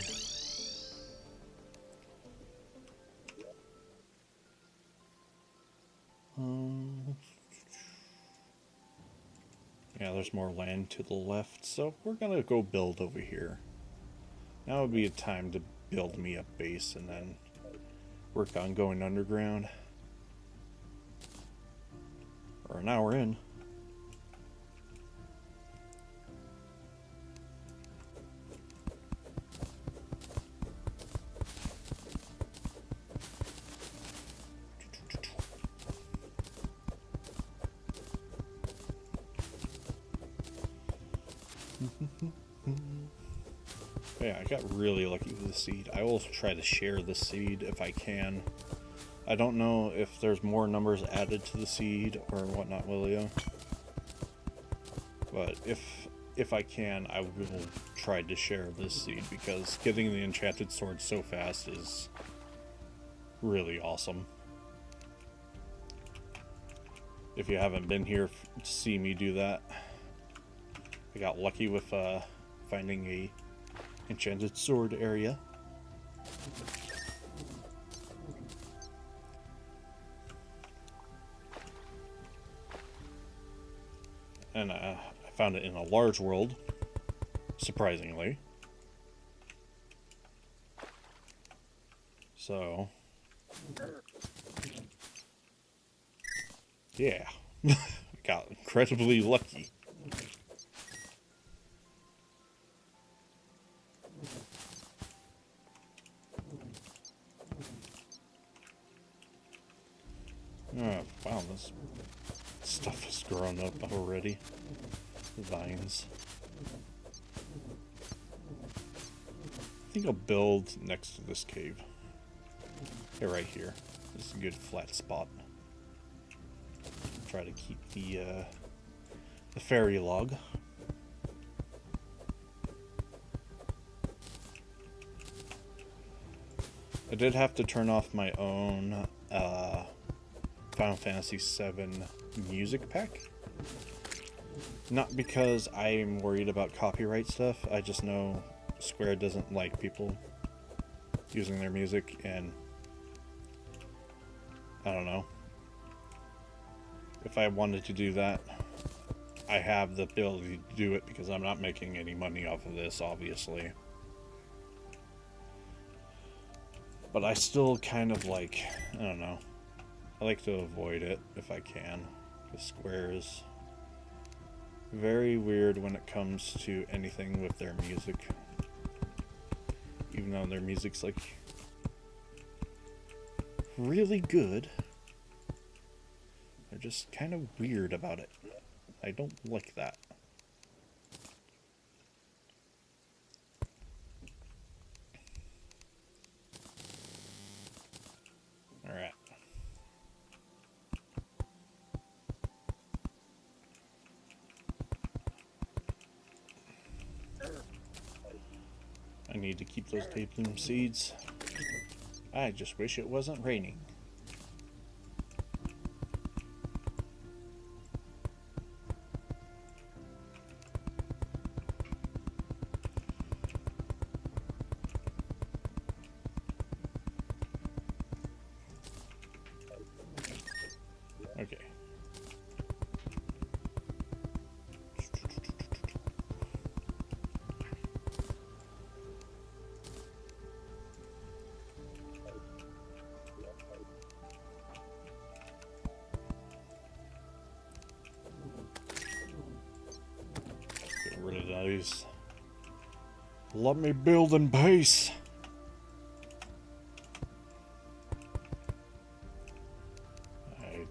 Yeah, there's more land to the left, so we're gonna go build over here. Now would be a time to build me a base and then work on going underground. Or an hour in. Yeah, I got really lucky with the seed. I will try to share the seed if I can. I don't know if there's more numbers added to the seed or whatnot, Willio. But if I can, I will try to share this seed because getting the enchanted sword so fast is really awesome. If you haven't been here to see me do that, I got lucky with finding a enchanted sword area. And I found it in a large world, surprisingly. So, yeah, I got incredibly lucky. Oh, wow, this stuff has grown up already. Vines. I think I'll build next to this cave. Yeah, right here. This is a good flat spot. Try to keep the fairy log. I did have to turn off my own Final Fantasy VII music pack. Not because I'm worried about copyright stuff, I just know Square doesn't like people using their music, and I don't know. If I wanted to do that, I have the ability to do it because I'm not making any money off of this, obviously. But I still kind of like, I don't know. I like to avoid it if I can, because Square is very weird when it comes to anything with their music. Even though their music's like really good, they're just kind of weird about it. I don't like that. Alright. I need to keep those day bloom seeds. I just wish it wasn't raining. Okay. Get rid of those. Let me build in pace. I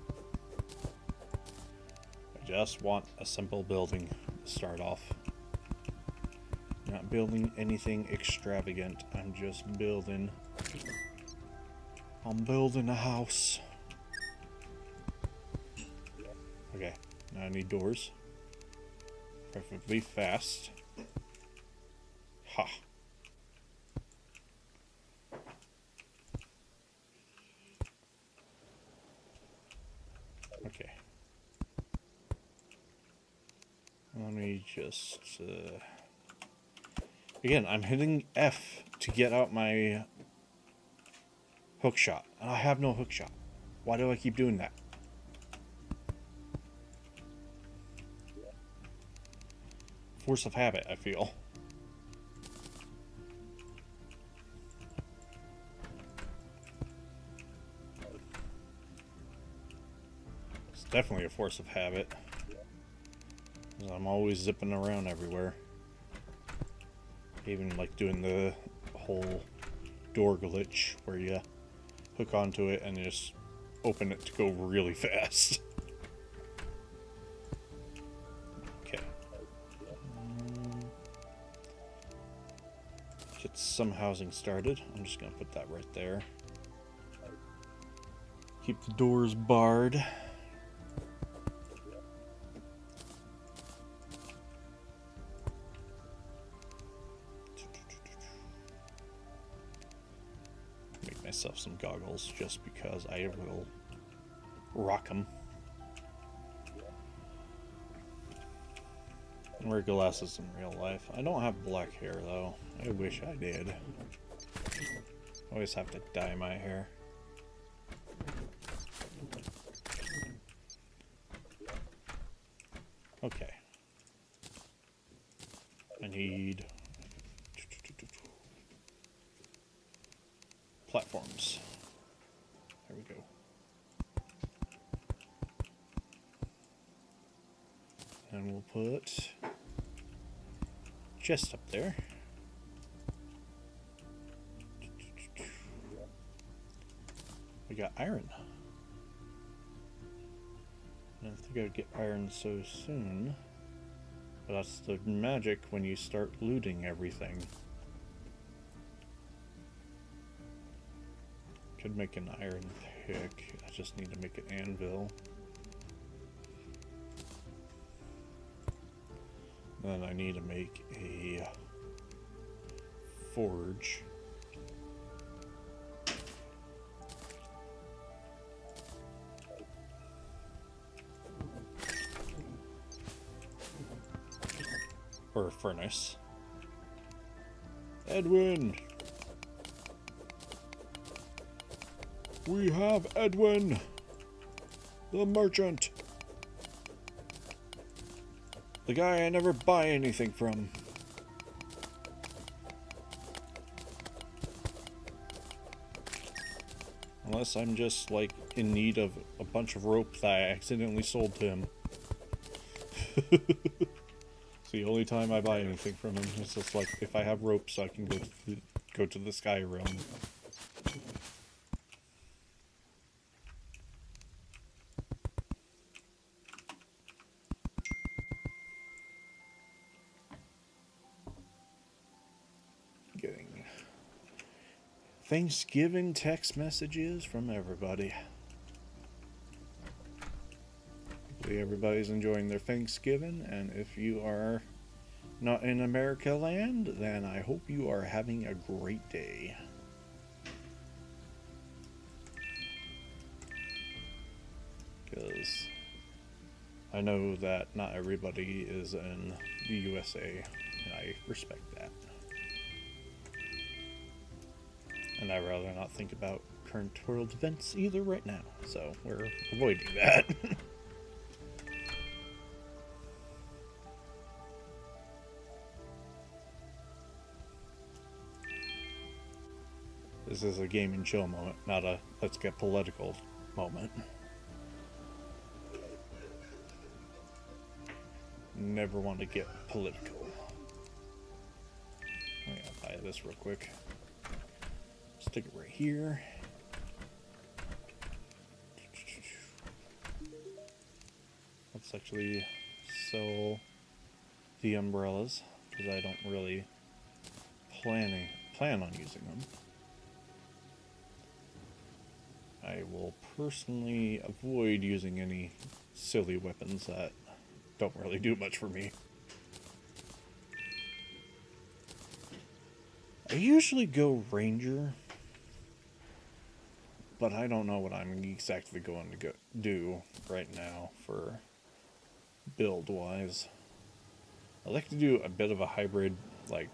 just want a simple building to start off. Not building anything extravagant. I'm just building. I'm building a house. Okay, now I need doors. Preferably fast. Ha. Okay. Let me just... Again, I'm hitting F to get out my hook shot. And I have no hook shot. Why do I keep doing that? Force of habit, I feel. It's definitely a force of habit. I'm always zipping around everywhere. Even like doing the whole door glitch where you hook onto it and just open it to go really fast. Okay. Get some housing started. I'm just gonna put that right there. Keep the doors barred. Myself some goggles just because I will rock them. I wear glasses in real life. I don't have black hair though. I wish I did. Always have to dye my hair. Okay. I need platforms. There we go. And we'll put chest up there. We got iron. I didn't think I'd get iron so soon. But that's the magic when you start looting everything. Could make an iron pick. I just need to make an anvil. Then I need to make a forge. Or a furnace. Edwin! We have Edwin, the merchant. The guy I never buy anything from. Unless I'm just like in need of a bunch of rope that I accidentally sold to him. It's the only time I buy anything from him. It's just like if I have ropes I can go to the sky realm. Getting Thanksgiving text messages from everybody. Hopefully everybody's enjoying their Thanksgiving, and if you are not in America land, then I hope you are having a great day. Because I know that not everybody is in the USA, and I respect that. And I'd rather not think about current world events either right now, so we're avoiding that. This is a game and chill moment, not a let's get political moment. Never want to get political. I'm gonna buy this real quick. Stick it right here. Let's actually sell the umbrellas because I don't really plan on using them. I will personally avoid using any silly weapons that don't really do much for me. I usually go Ranger, but I don't know what I'm exactly going to do right now for build-wise. I like to do a bit of a hybrid, like,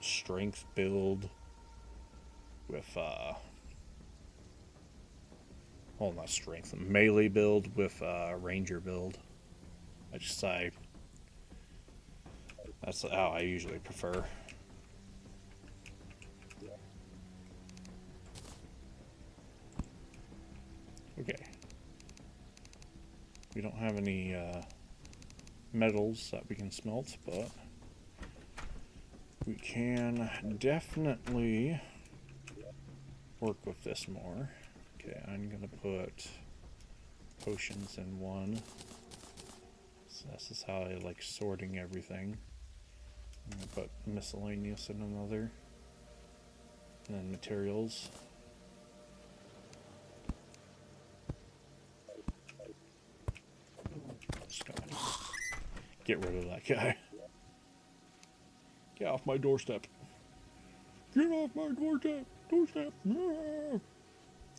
strength build with, well, not strength, melee build with ranger build. That's how I usually prefer. Okay. We don't have any metals that we can smelt, but we can definitely work with this more. Okay, I'm gonna put potions in one. So this is how I like sorting everything. I'm gonna put miscellaneous in another. And then materials. Just gonna get rid of that guy. Get off my doorstep. Get off my doorstep! Doorstep! Let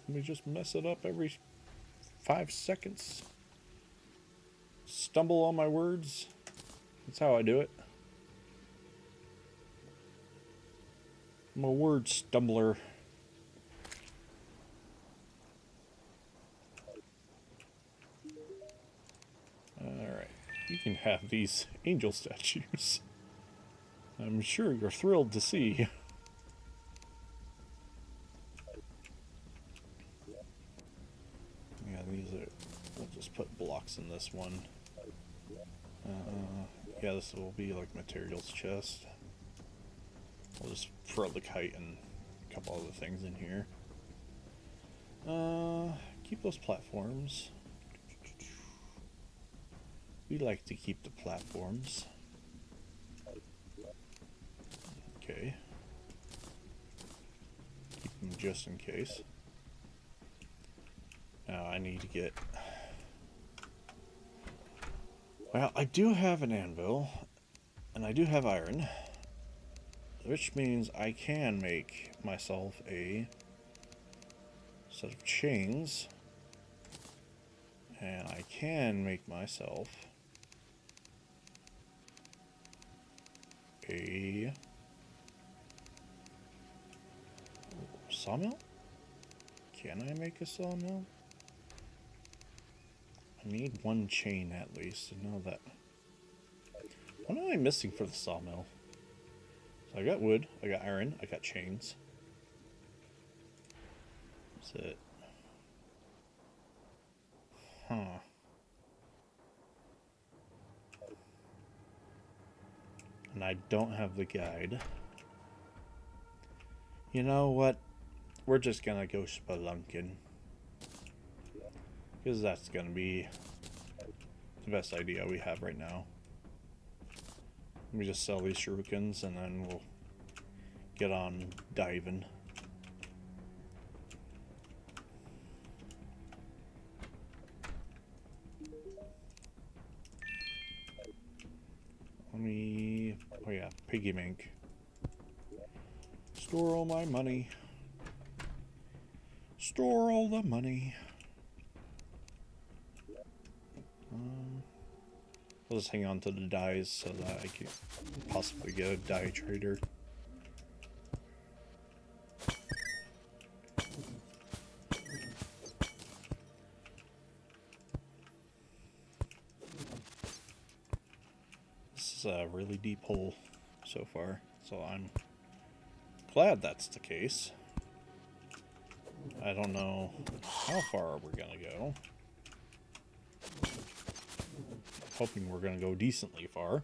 me just mess it up every 5 seconds. Stumble on my words. That's how I do it. I'm a word stumbler. Alright, you can have these angel statues. I'm sure you're thrilled to see. Yeah, we'll just put blocks in this one. Yeah, this will be like materials chest. I'll just throw the kite and a couple other things in here. Keep those platforms. We like to keep the platforms. Okay. Keep them just in case. Now I need to get... Well, I do have an anvil, and I do have iron, which means I can make myself a set of chains, and I can make myself a sawmill? Can I make a sawmill? I need one chain at least to know that. What am I missing for the sawmill? So I got wood, I got iron, I got chains. That's it. Huh. And I don't have the guide. You know what? We're just gonna go spelunking. Because that's gonna be the best idea we have right now. Let me just sell these shurikens and then we'll get on diving. Let me Oh yeah, piggy bank. Store all my money. Store all the money. I'll just hang on to the dies so that I can possibly get a die trader. This is a really deep hole so far, so I'm glad that's the case. I don't know how far we're gonna go. Hoping we're gonna go decently far.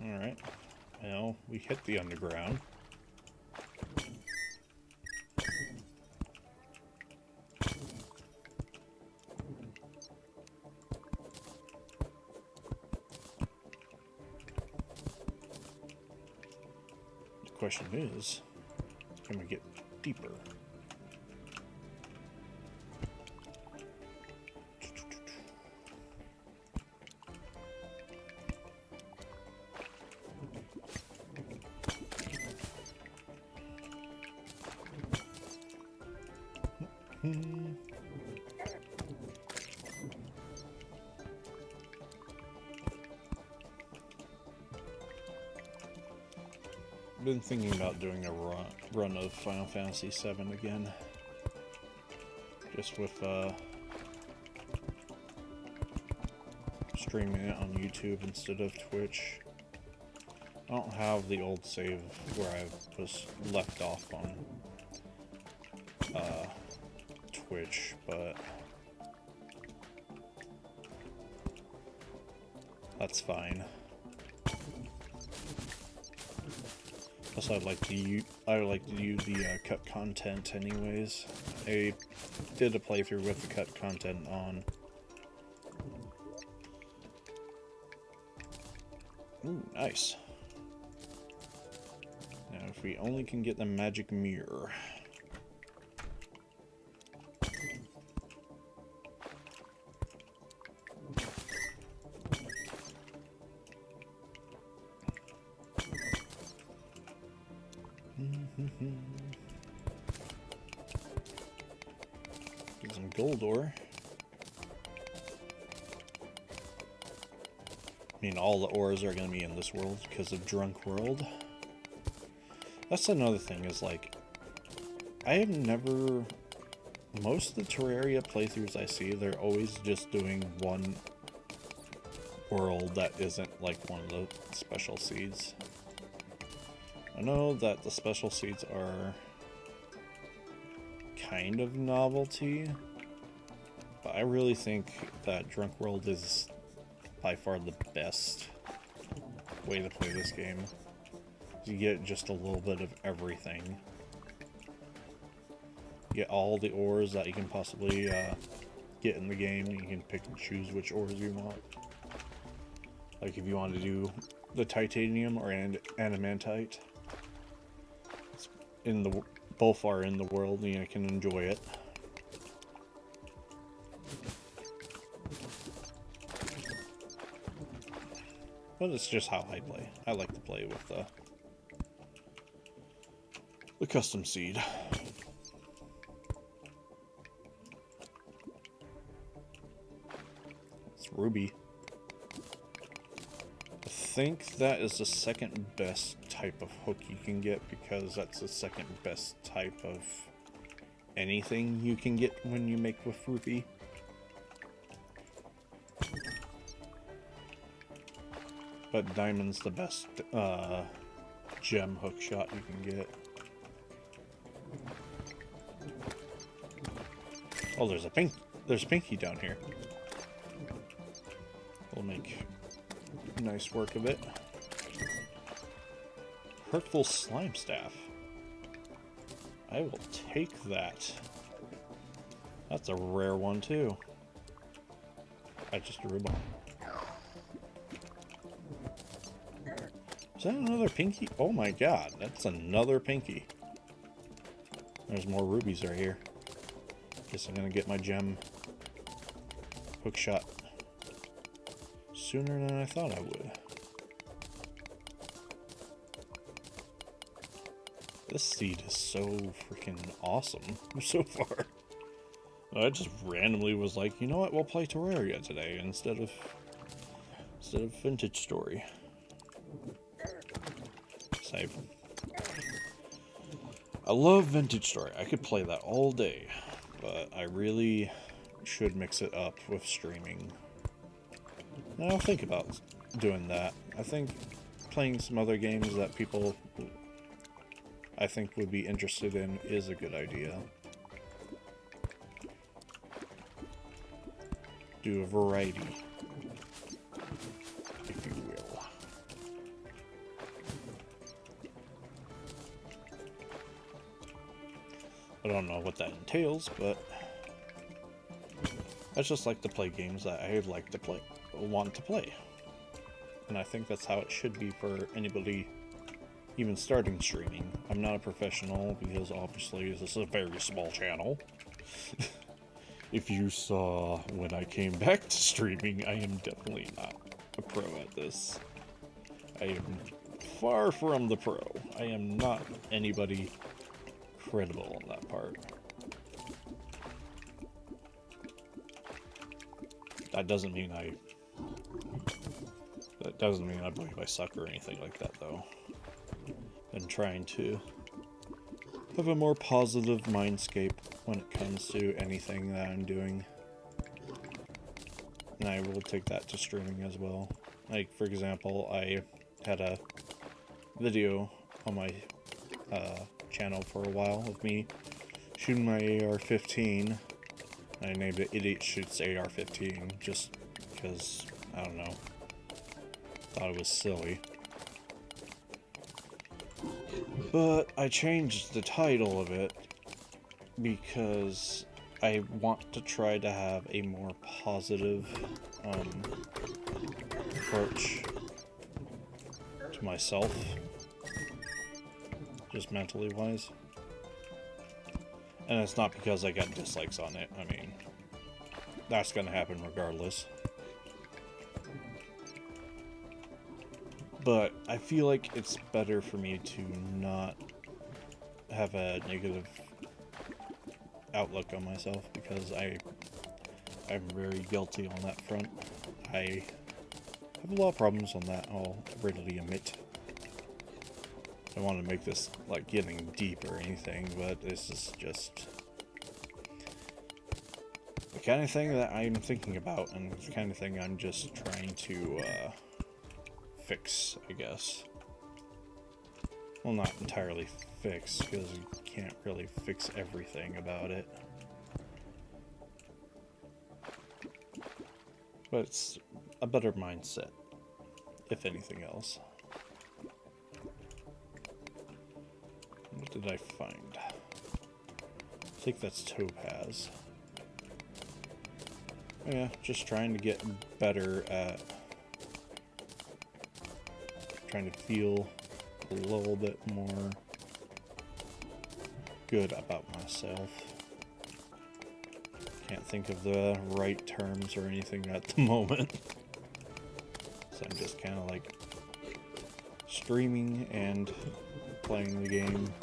Alright. Well, we hit the underground. The question is, can we get deeper? I've been thinking about doing a run of Final Fantasy VII again. Just with streaming it on YouTube instead of Twitch. I don't have the old save where I was left off on Twitch, but that's fine. Plus, I'd like to do the cut content anyways. I did a playthrough with the cut content on. Ooh, nice. Now, if we only can get the magic mirror. Get some gold ore. I mean, all the ores are going to be in this world because of Drunk World. That's another thing, is like, I have never... Most of the Terraria playthroughs I see, they're always just doing one world that isn't like one of the special seeds. I know that the special seeds are kind of novelty, but I really think that Drunk World is by far the best way to play this game. You get just a little bit of everything. You get all the ores that you can possibly get in the game. You can pick and choose which ores you want. Like if you want to do the titanium or adamantite, both are in the world, and you can enjoy it. But it's just how I play. I like to play with the custom seed. It's ruby. I think that is the second best type of hook you can get, because that's the second best type of anything you can get when you make with ruby. But diamond's the best gem hook shot you can get. Oh, there's a pinky down here. We'll make nice work of it. Hurtful slime staff. I will take that. That's a rare one too. I just drew a bomb. Is that another pinky? Oh my god, that's another pinky. There's more rubies right here. Guess I'm gonna get my gem hook shot sooner than I thought I would. This seed is so freaking awesome so far. I just randomly was like, you know what, we'll play Terraria today instead of Vintage Story. Save. I love Vintage Story. I could play that all day, but I really should mix it up with streaming. And I'll think about doing that. I think playing some other games that people I think would be interested in is a good idea. Do a variety, if you will. I don't know what that entails, but I just like to play games that I like to play, want to play. And I think that's how it should be for anybody even starting streaming. I'm not a professional because obviously this is a very small channel. If you saw when I came back to streaming, I am definitely not a pro at this. I am far from the pro. I am not anybody credible on that part. That doesn't mean I believe I suck or anything like that, though. Been trying to have a more positive mindscape when it comes to anything that I'm doing. And I will take that to streaming as well. Like, for example, I had a video on my channel for a while of me shooting my AR-15. I named it Idiot Shoots AR-15 just because, I don't know, thought it was silly. But I changed the title of it because I want to try to have a more positive approach to myself, just mentally wise. And it's not because I got dislikes on it. I mean, that's gonna happen regardless. But I feel like it's better for me to not have a negative outlook on myself because I'm very guilty on that front. I have a lot of problems on that, I'll readily admit. I don't want to make this like getting deep or anything, but this is just the kind of thing that I'm thinking about and the kind of thing I'm just trying to fix, I guess. Well, not entirely fix, because you can't really fix everything about it. But it's a better mindset, if anything else. What did I find? I think that's topaz. Yeah, just trying to get better at trying to feel a little bit more good about myself. Can't think of the right terms or anything at the moment. So I'm just kind of like streaming and playing the game.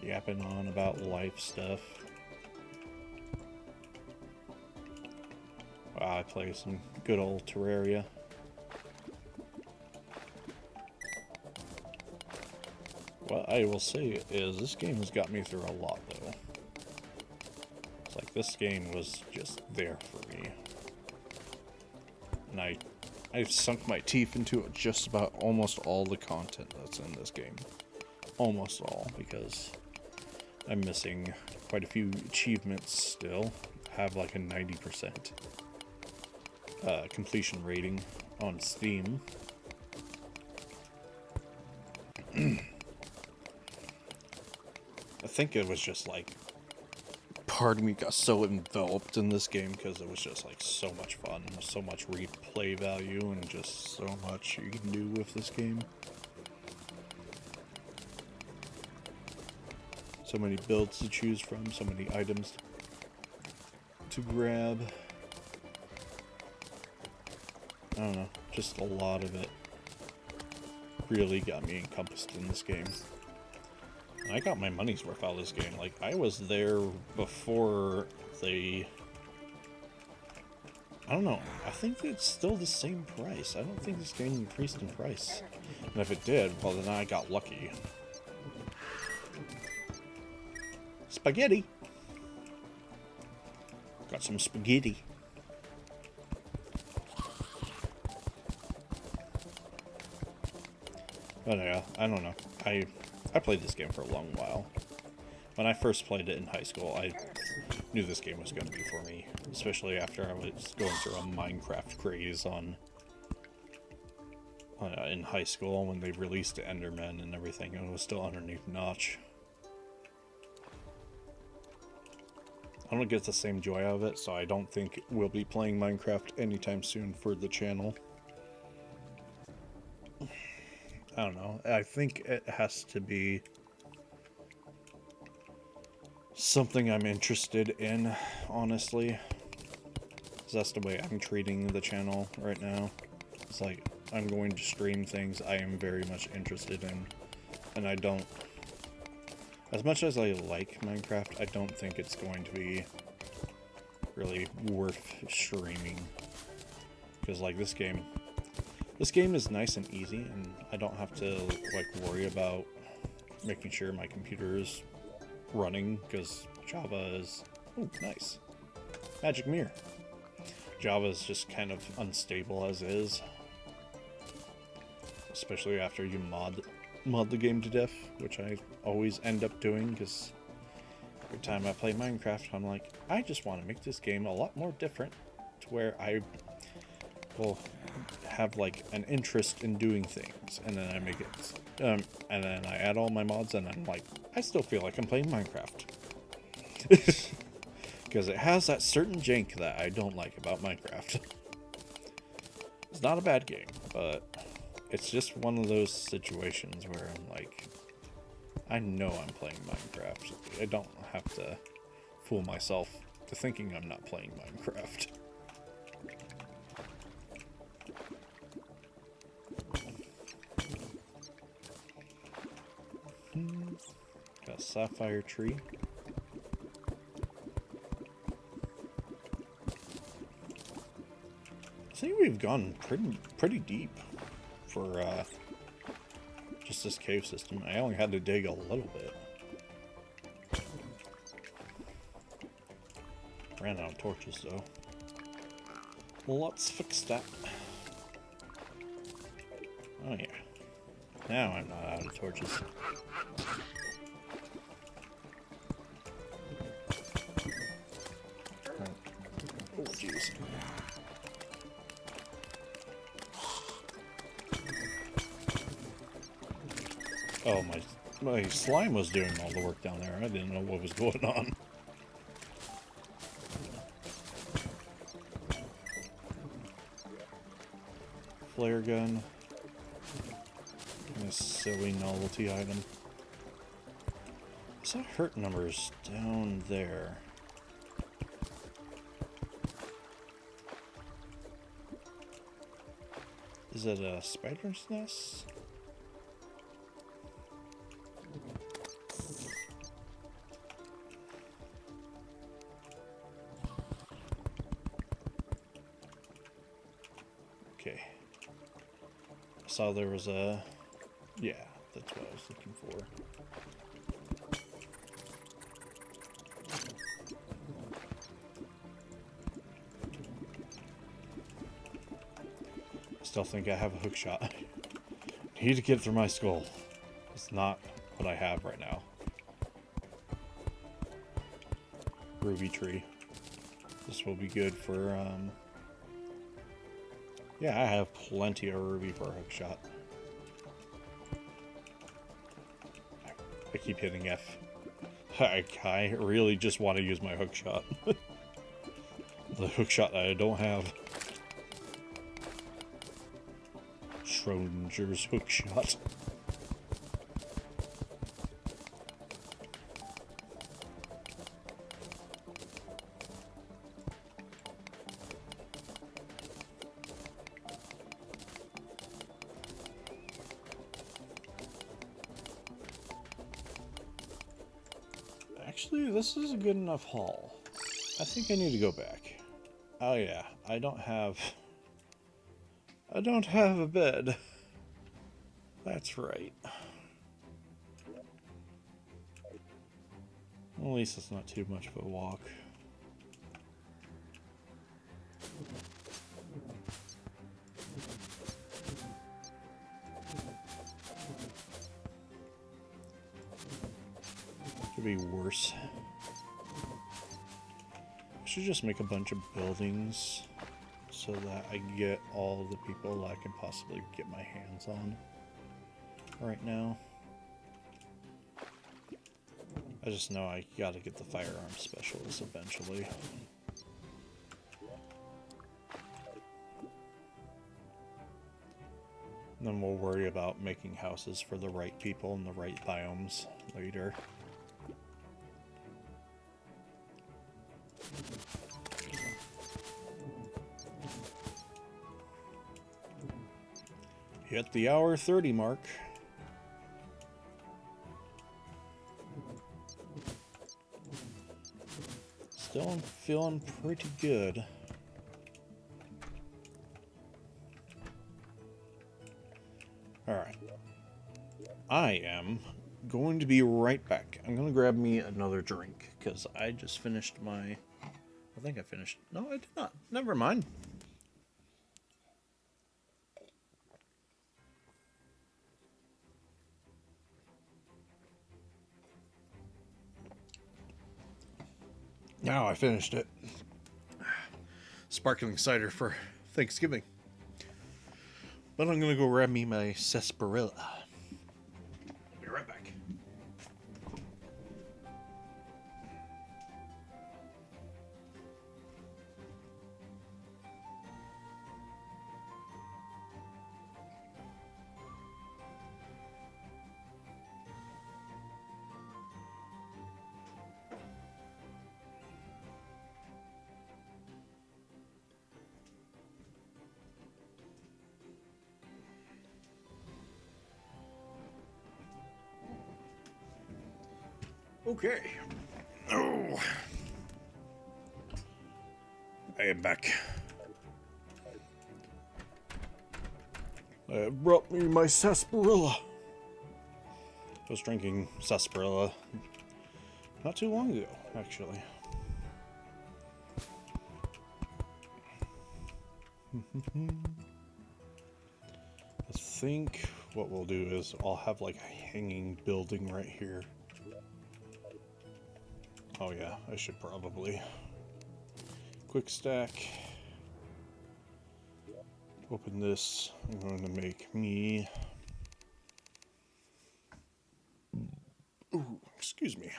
Yapping on about life stuff. Wow, I play some good old Terraria. What I will say is this game has got me through a lot, though. It's like this game was just there for me. And I've sunk my teeth into it, just about almost all the content that's in this game. Almost all, because I'm missing quite a few achievements still. I have like a 90% completion rating on Steam. I think it was just like part of me got so enveloped in this game because it was just like so much fun, so much replay value, and just so much you can do with this game. So many builds to choose from, so many items to grab. I don't know, just a lot of it really got me encompassed in this game. And I got my money's worth out of this game. Like, I was there before they... I don't know, I think it's still the same price. I don't think this game increased in price. And if it did, well then I got lucky. Spaghetti! Got some spaghetti. But yeah, I don't know. I played this game for a long while. When I first played it in high school, I knew this game was going to be for me. Especially after I was going through a Minecraft craze in high school when they released Enderman and everything, and it was still underneath Notch. I don't get the same joy out of it, so I don't think we'll be playing Minecraft anytime soon for the channel. I don't know. I think it has to be something I'm interested in, honestly. 'Cause that's the way I'm treating the channel right now. It's like, I'm going to stream things I am very much interested in. And I don't... As much as I like Minecraft, I don't think it's going to be really worth streaming. Because, like, this game is nice and easy, and I don't have to, like, worry about making sure my computer is running, because Java is... Oh, nice. Magic mirror. Java is just kind of unstable as is. Especially after you mod the game to death, which I always end up doing, because every time I play Minecraft, I'm like, I just want to make this game a lot more different, to where I will have like an interest in doing things, and then I make it, and then I add all my mods, and I'm like, I still feel like I'm playing Minecraft. Because it has that certain jank that I don't like about Minecraft. It's not a bad game, but it's just one of those situations where I'm like, I know I'm playing Minecraft. I don't have to fool myself to thinking I'm not playing Minecraft. Got a sapphire tree. I think we've gone pretty deep for just this cave system. I only had to dig a little bit. Ran out of torches though. Well, let's fix that. Oh yeah. Now I'm not out of torches. Oh jeez. Oh, my slime was doing all the work down there. I didn't know what was going on. Flare gun. And a silly novelty item. I saw hurt numbers down there. Is it a spider's nest? Okay. I saw there was a... Yeah, that's what I was looking for. I still think I have a hook shot. I need to get through my skull. It's not what I have right now. Ruby tree. This will be good for, yeah, I have plenty of ruby for a hook shot. I keep hitting F. I really just want to use my hook shot. The hook shot that I don't have. Schrodinger's hook shot. Actually, this is a good enough haul. I think I need to go back. Oh yeah, I don't have a bed. That's right. Well, at least it's not too much of a walk. Could be worse. I should just make a bunch of buildings so that I get all the people I can possibly get my hands on right now. I just know I gotta get the firearm specialist eventually. And then we'll worry about making houses for the right people in the right biomes later. Hit the hour 30 mark. Still feeling pretty good. Alright. I am going to be right back. I'm going to grab me another drink because I just finished my... I think I finished... No, I did not. Never mind. Now I finished it. Sparkling cider for Thanksgiving. But I'm gonna go grab me my sarsaparilla. I'll be right back. Okay. Oh. I am back. I brought me my sarsaparilla. I was drinking sarsaparilla not too long ago, actually. I think what we'll do is I'll have like a hanging building right here. Oh yeah, I should probably quick stack. Open this. I'm going to make me... Ooh, excuse me.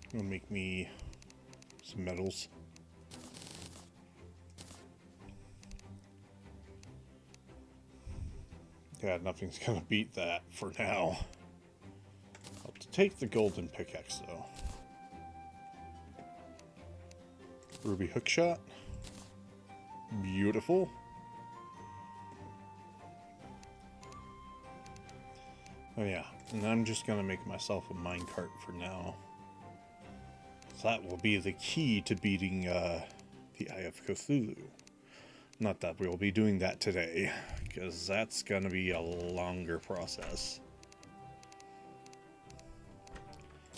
I'm going to make me some metals. Yeah, nothing's gonna beat that for now. I'll take the golden pickaxe though. Ruby hookshot. Beautiful. Oh yeah, and I'm just gonna make myself a minecart for now. So that will be the key to beating the Eye of Cthulhu. Not that we'll be doing that today, because that's gonna be a longer process.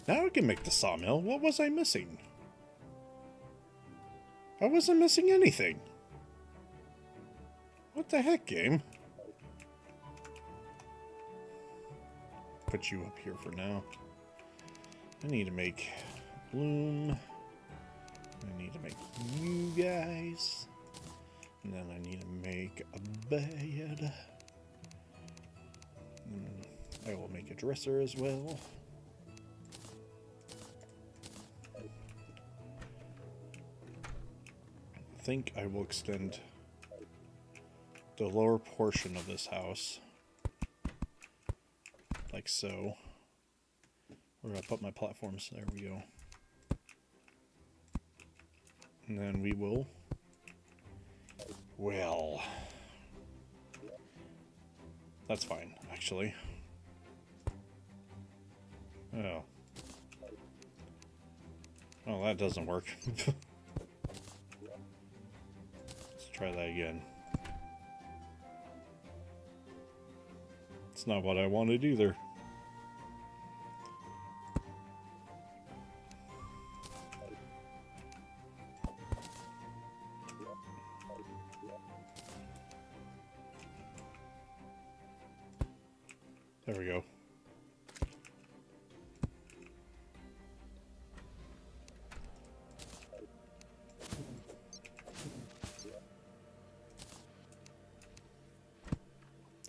Now I can make the sawmill. What was I missing? I wasn't missing anything. What the heck, game? Put you up here for now. I need to make bloom. I need to make you guys. And then I need to make a bed. I will make a dresser as well. I think I will extend the lower portion of this house like so. Where do I put my platforms? There we go. And then we will, well, that's fine, actually. Oh. Oh, that doesn't work. Let's try that again. It's not what I wanted either. There we go.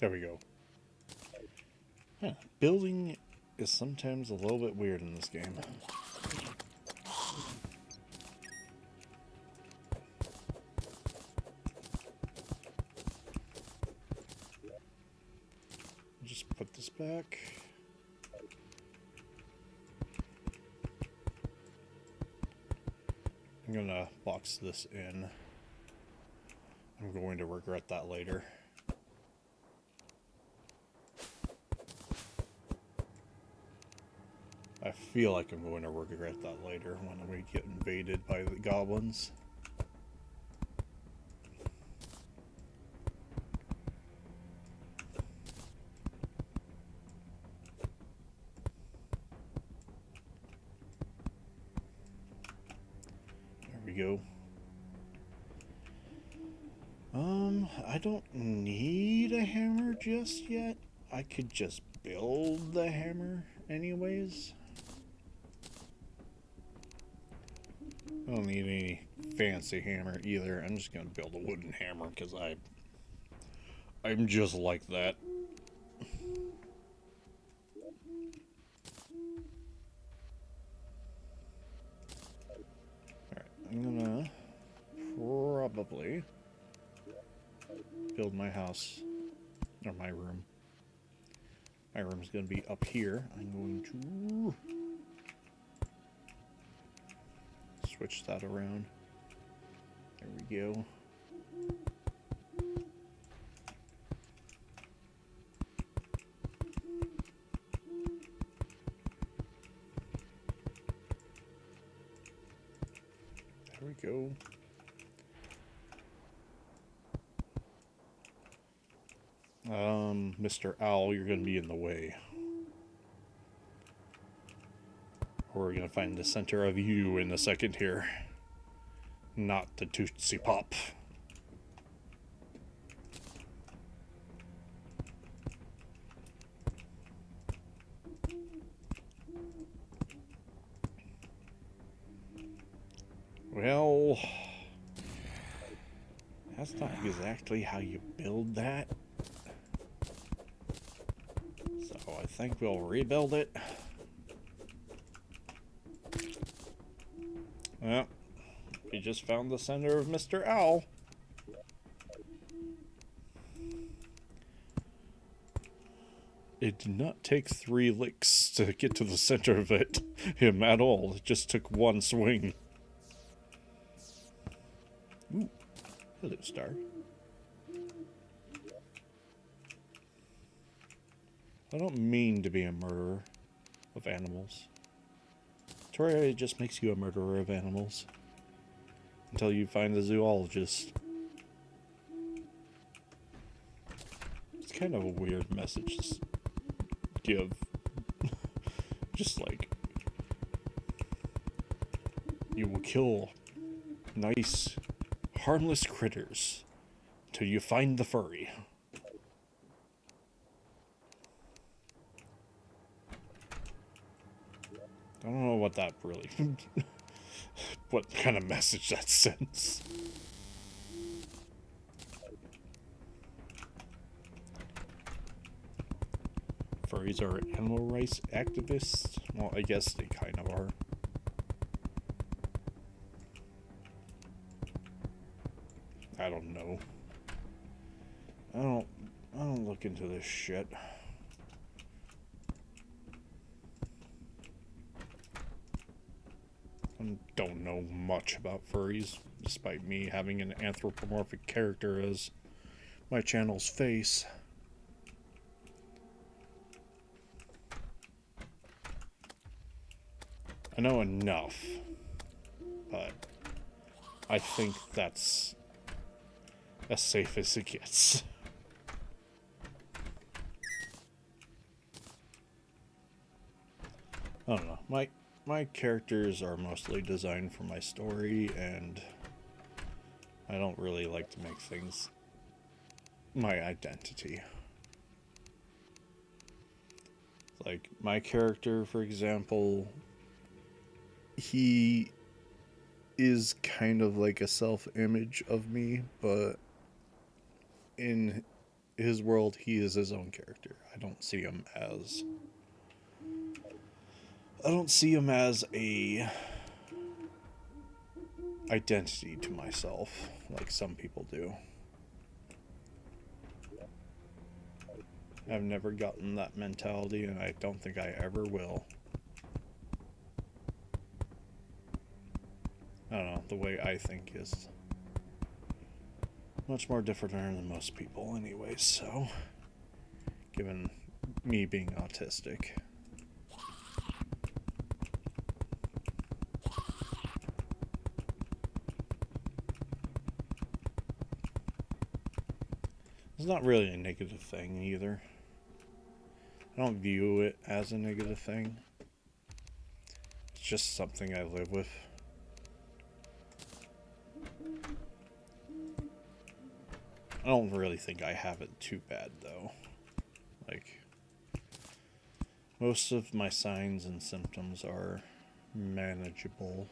There we go. Huh. Building is sometimes a little bit weird in this game. Just put this back. I'm gonna box this in. I'm going to regret that later. I feel like I'm going to regret that later when we get invaded by the goblins. There we go. I don't need a hammer just yet. I could just build the hammer anyways. I don't need any fancy hammer either. I'm just gonna build a wooden hammer because I'm just like that. Alright, I'm gonna probably build my house, or my room. My room's gonna be up here. I'm going to switch that around. There we go. There we go. Mr. Owl, you're gonna be in the way. We're gonna find the center of you in a second here. Not the Tootsie Pop. Well, that's not exactly how you build that. So I think we'll rebuild it. Well, we just found the center of Mr. Owl. It did not take 3 licks to get to the center of him at all. It just took 1 swing. Ooh, hello, star. I don't mean to be a murderer of animals. Terraria just makes you a murderer of animals. Until you find the zoologist. It's kind of a weird message to give. Just like, you will kill nice, harmless critters till you find the furry. I don't know what that really... what kind of message that sends. furries are animal rights activists. Well, I guess they kind of are. I don't know. I don't look into this shit. I don't know much about furries, despite me having an anthropomorphic character as my channel's face. I know enough, but I think that's as safe as it gets. I don't know. My characters are mostly designed for my story, and I don't really like to make things my identity. Like, my character, for example, he is kind of like a self-image of me, but in his world, he is his own character. I don't see him as a identity to myself, like some people do. I've never gotten that mentality, and I don't think I ever will. I don't know, the way I think is much more different than most people anyways, so, given me being autistic. It's not really a negative thing either. I don't view it as a negative thing. It's just something I live with. I don't really think I have it too bad though. Like, most of my signs and symptoms are manageable.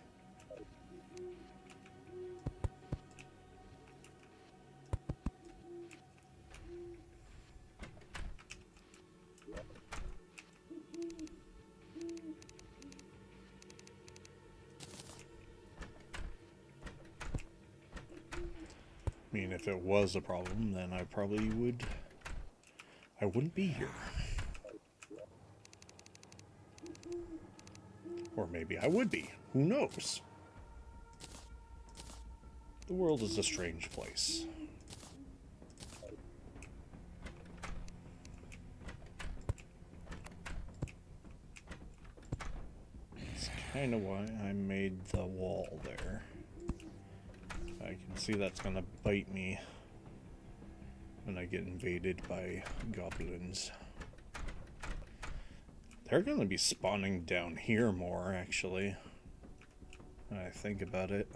I mean, if it was a problem, then I wouldn't be here. Or maybe I would be. Who knows? The world is a strange place. That's kind of why I made the wall there. I can see that's gonna bite me when I get invaded by goblins. They're gonna be spawning down here more, actually, when I think about it.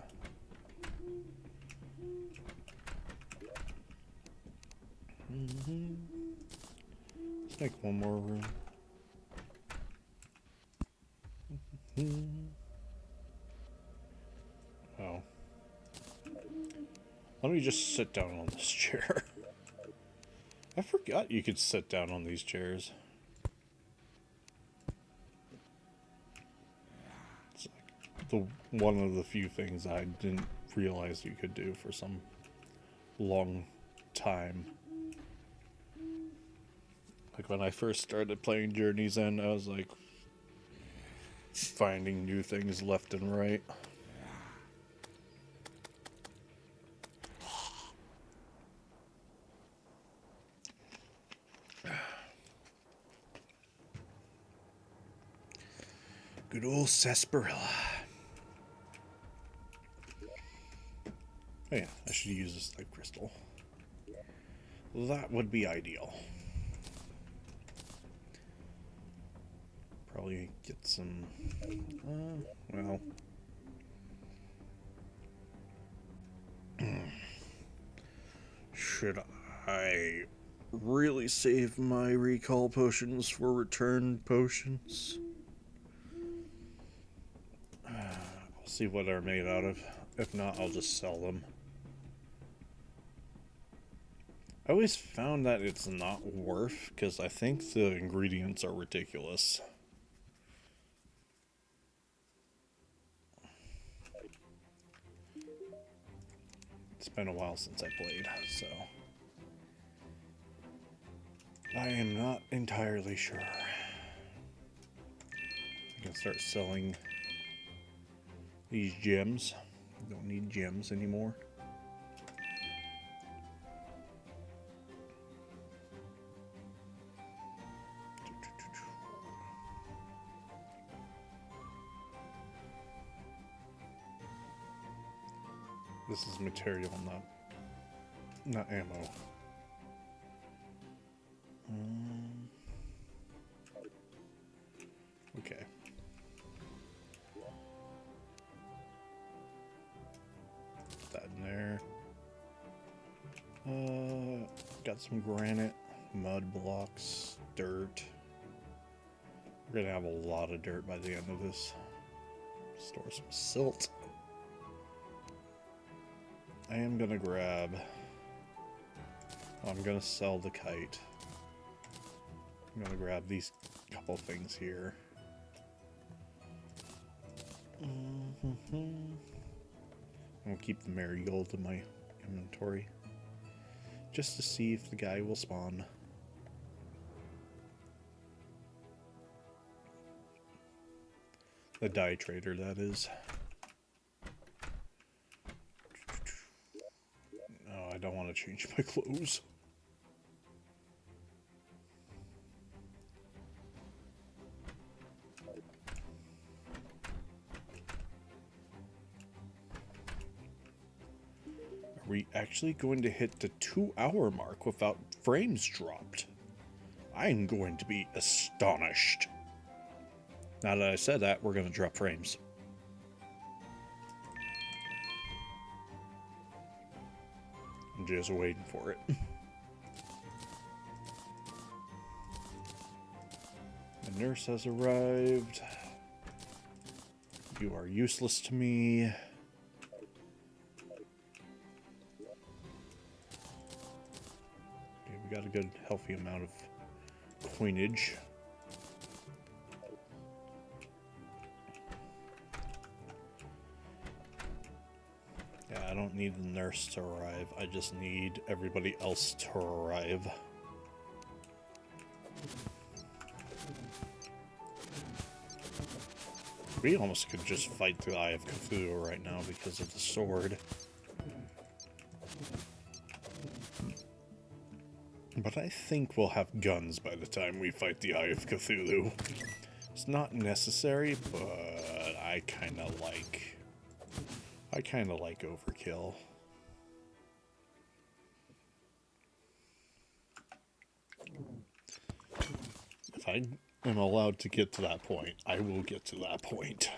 Let's make one more room. Oh. Let me just sit down on this chair. I forgot you could sit down on these chairs. It's like one of the few things I didn't realize you could do for some long time. Like when I first started playing Journey's End, I was like finding new things left and right. Good old sarsaparilla. Oh yeah, I should use this light crystal. That would be ideal. Probably get some, well. Should I really save my recall potions for return potions? I'll see what they're made out of. If not, I'll just sell them. I always found that it's not worth because I think the ingredients are ridiculous. It's been a while since I played, so I am not entirely sure. I can start selling these gems. Don't need gems anymore. This is material, not ammo. Okay. Put that in there. Got some granite, mud blocks, dirt. We're gonna have a lot of dirt by the end of this. Store some silt. I am gonna grab... I'm gonna sell the kite. I'm gonna grab these couple things here. I'll keep the marigold in my inventory. Just to see if the guy will spawn. The dye trader, that is. No, I don't want to change my clothes. Are we actually going to hit the 2-hour mark without frames dropped? I'm going to be astonished. Now that I said that, we're going to drop frames. I'm just waiting for it. The nurse has arrived. You are useless to me. Okay, we got a good, healthy amount of coinage. Yeah, I don't need the nurse to arrive. I just need everybody else to arrive. We almost could just fight the Eye of Cthulhu right now because of the sword. But I think we'll have guns by the time we fight the Eye of Cthulhu. It's not necessary, but I kind of like overkill. If I am allowed to get to that point, I will get to that point.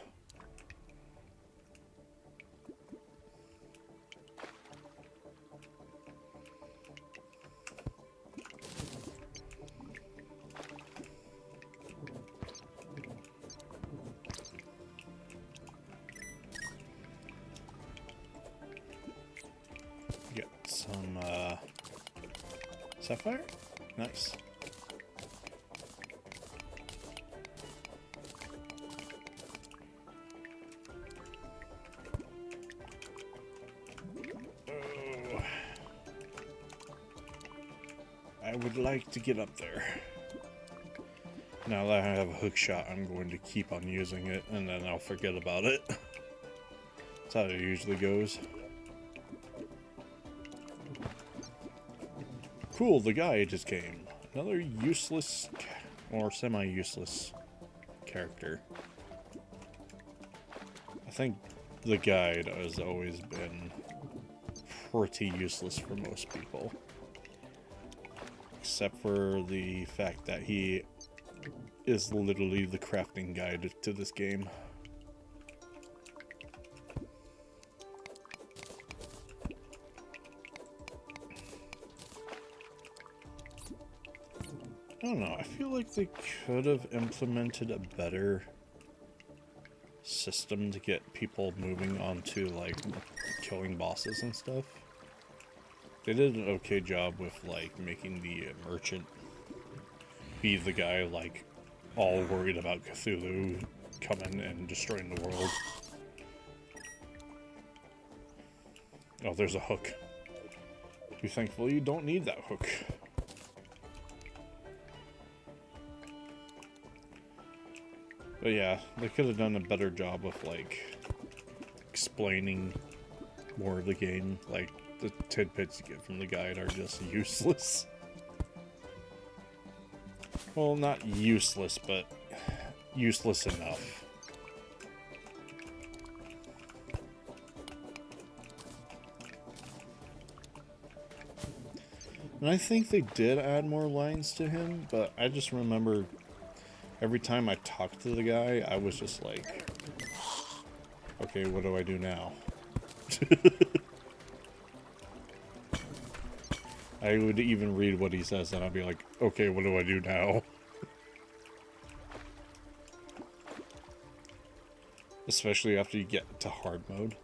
Get some sapphire? Nice. I would like to get up there. Now that I have a hook shot, I'm going to keep on using it, and then I'll forget about it. That's how it usually goes. Cool, the guy just came. Another useless, or semi-useless character. I think the guide has always been pretty useless for most people. Except for the fact that he is literally the crafting guide to this game. I don't know, I feel like they could have implemented a better system to get people moving on to, like, killing bosses and stuff. They did an okay job with, like, making the merchant be the guy, like, all worried about Cthulhu coming and destroying the world. Oh, there's a hook. Be thankful you don't need that hook. But yeah, they could have done a better job of, like, explaining more of the game. Like, the tidbits you get from the guide are just useless. Well, not useless, but useless enough. And I think they did add more lines to him, but I just remember every time I talked to the guy, I was just like, okay, what do I do now? I would even read what he says and I'd be like, okay, what do I do now? Especially after you get to hard mode.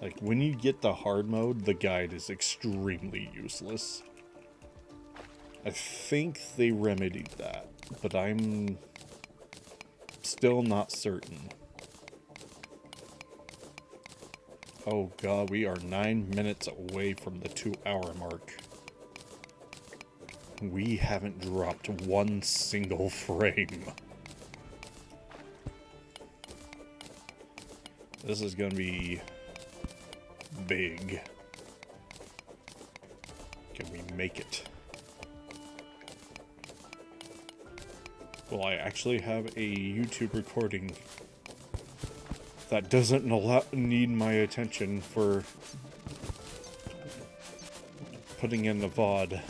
Like, when you get to hard mode, the guide is extremely useless. I think they remedied that, but I'm still not certain. Oh god, we are 9 minutes away from the 2-hour mark. We haven't dropped one single frame. This is gonna be big. Can we make it? Well, I actually have a YouTube recording that doesn't need my attention for putting in the VOD.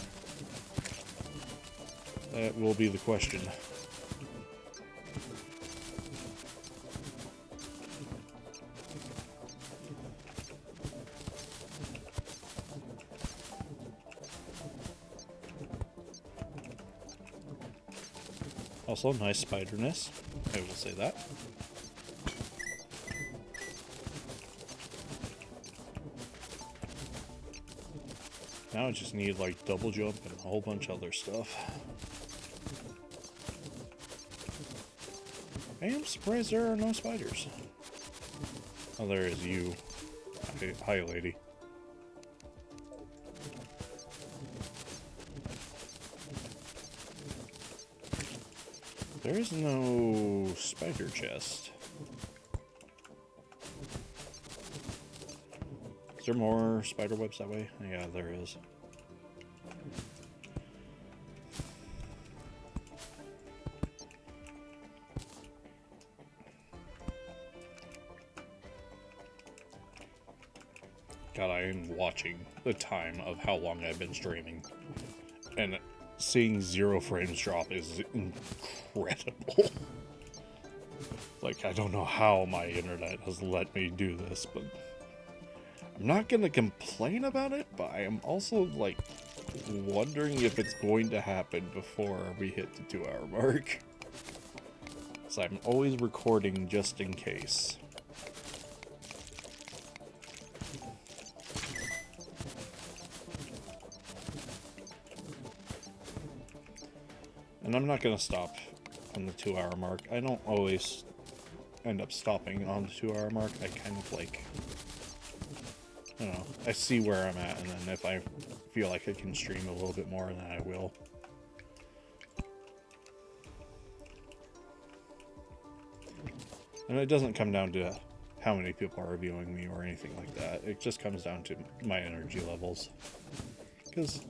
That will be the question. Also, nice spider nest. I will say that. Now I just need, like, double jump and a whole bunch of other stuff. I am surprised there are no spiders. Oh, there is you. Hi, lady. There is no spider chest. Is there more spider webs that way? Yeah, there is. God, I am watching the time of how long I've been streaming. And seeing 0 frames drop is incredible. Like, I don't know how my internet has let me do this, but I'm not gonna complain about it, but I am also, like, wondering if it's going to happen before we hit the 2-hour mark. So I'm always recording just in case. And I'm not going to stop on the 2-hour mark. I don't always end up stopping on the 2-hour mark. I kind of, like, I don't know, I see where I'm at, and then if I feel like I can stream a little bit more, then I will. And it doesn't come down to how many people are viewing me or anything like that. It just comes down to my energy levels. Because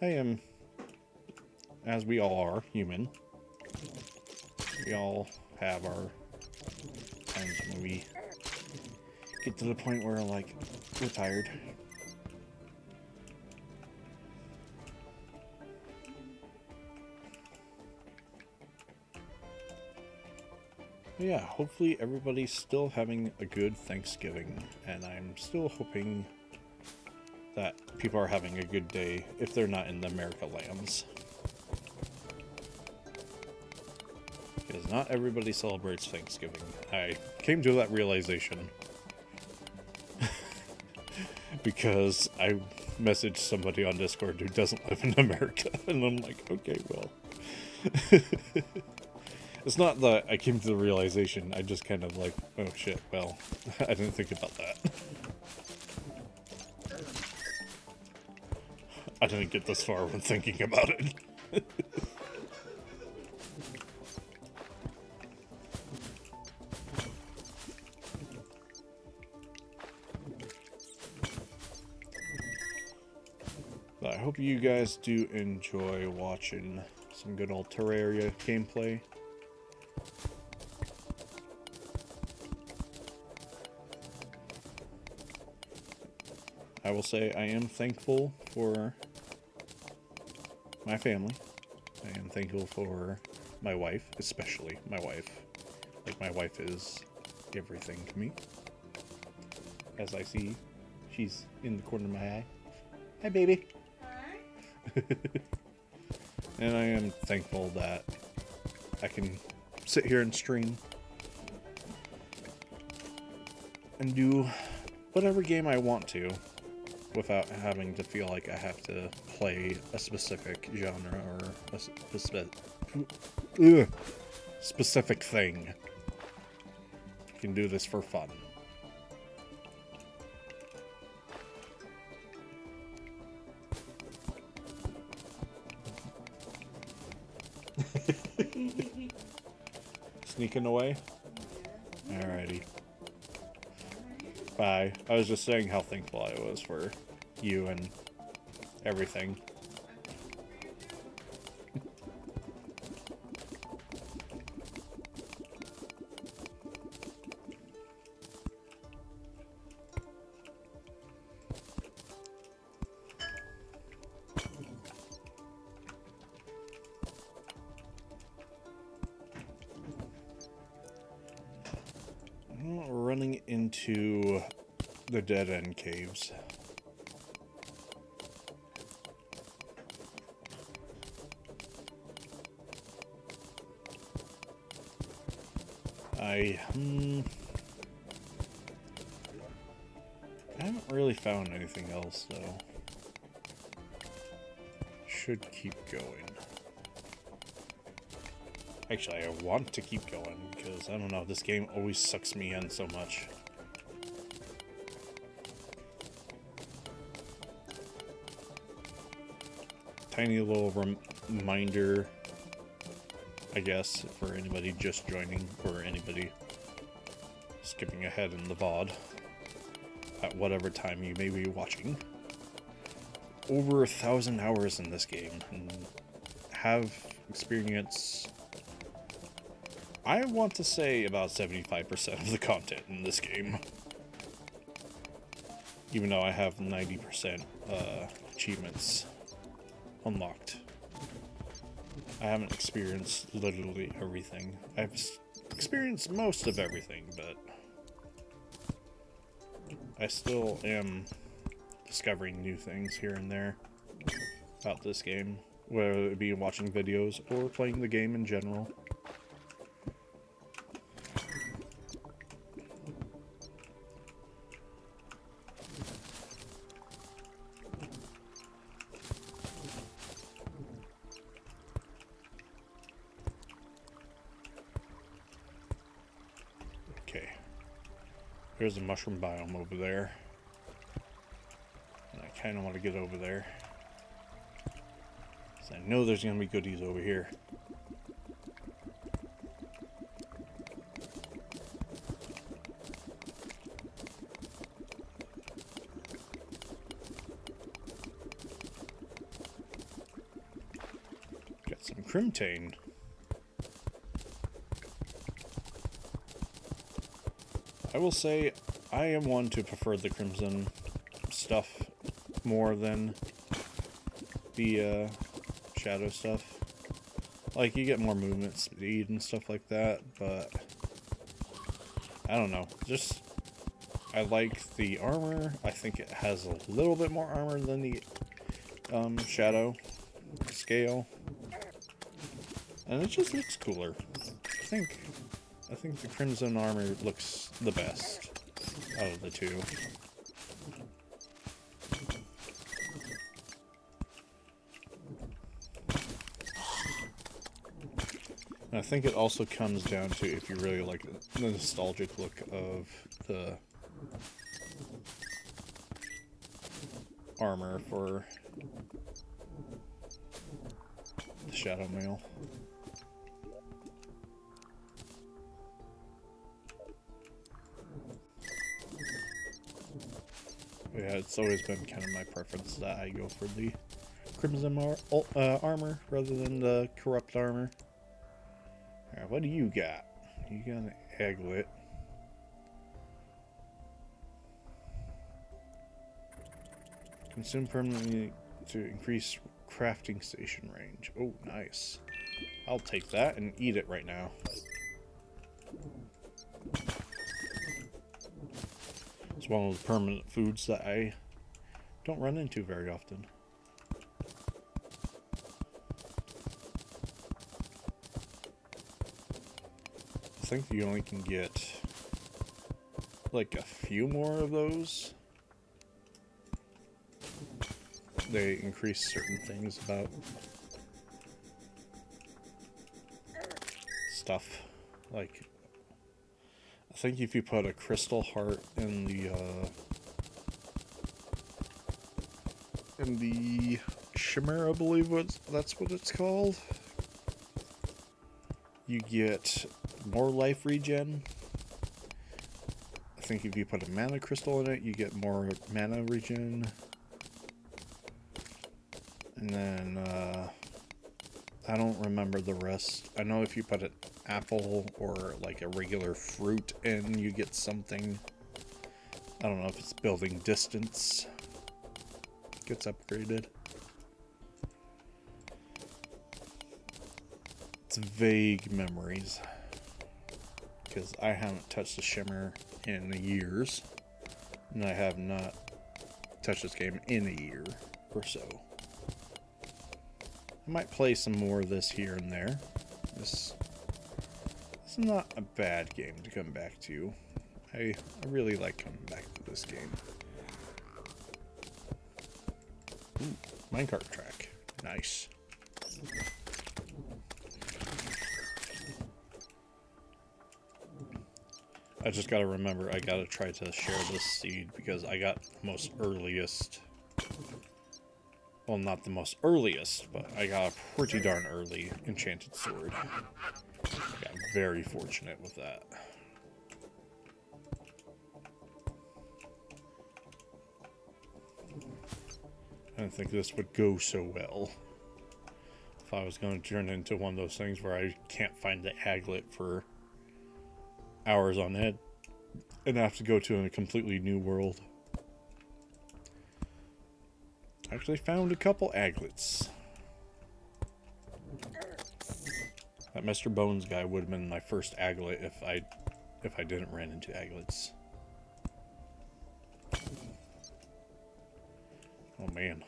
I am, as we all are, human. We all have our times when we get to the point where, like, we're tired. But yeah, hopefully everybody's still having a good Thanksgiving, and I'm still hoping that people are having a good day if they're not in the America lands. Because not everybody celebrates Thanksgiving. I came to that realization. Because message somebody on Discord who doesn't live in America, and I'm like, okay, well. It's not that I came to the realization, I just kind of like, oh shit, well, I didn't think about that. I didn't get this far when thinking about it. But I hope you guys do enjoy watching some good old Terraria gameplay. I will say I am thankful for my family. I am thankful for my wife, especially my wife. Like, my wife is everything to me. As I see, she's in the corner of my eye. Hi, baby. Hi. And I am thankful that I can sit here and stream and do whatever game I want to without having to feel like I have to play a specific genre or a specific thing. I can do this for fun. Sneaking away? Alrighty. Bye. I was just saying how thankful I was for you and everything. Running into the dead-end caves. I haven't really found anything else, though. Should keep going. Actually, I want to keep going, because, I don't know, this game always sucks me in so much. Tiny little reminder, I guess, for anybody just joining, or anybody skipping ahead in the VOD, at whatever time you may be watching. Over 1,000 hours in this game, and have experienced, I want to say, about 75% of the content in this game. Even though I have 90% achievements unlocked. I haven't experienced literally everything. I've experienced most of everything, but I still am discovering new things here and there about this game, whether it be watching videos or playing the game in general. Okay, there's a mushroom biome over there, and I kind of want to get over there, because I know there's going to be goodies over here. Got some crimtane. I will say, I am one to prefer the crimson stuff more than the shadow stuff. Like, you get more movement speed and stuff like that, but I don't know. Just, I like the armor. I think it has a little bit more armor than the shadow scale. And it just looks cooler. I think the crimson armor looks the best out of the two. I think it also comes down to if you really like the nostalgic look of the armor for the Shadow Mail. Yeah, it's always been kind of my preference that I go for the Crimson armor rather than the Corrupt armor. Alright, what do you got? You got an aglet. Consume permanently to increase crafting station range. Oh, nice. I'll take that and eat it right now. It's one of the permanent foods that I don't run into very often. I think you only can get like a few more of those. They increase certain things about stuff. Like, I think if you put a crystal heart in the shimmer, I believe that's what it's called, you get more life regen. I think if you put a mana crystal in it, you get more mana regen. And then, I don't remember the rest. I know if you put an apple or like a regular fruit in, you get something. I don't know if it's building distance gets upgraded. It's vague memories, because I haven't touched the shimmer in years, and I have not touched this game in a year or so. I might play some more of this here and there. This is not a bad game to come back to. I really like coming back to this game. Ooh, minecart track. Nice. I just gotta remember, I gotta try to share this seed because I got the most earliest. Well, not the most earliest, but I got a pretty darn early enchanted sword. I got very fortunate with that. I didn't think this would go so well. If I was going to turn into one of those things where I can't find the aglet for hours on end and have to go to a completely new world. I actually found a couple aglets. That Mr. Bones guy would have been my first aglet if I didn't run into aglets. Oh man.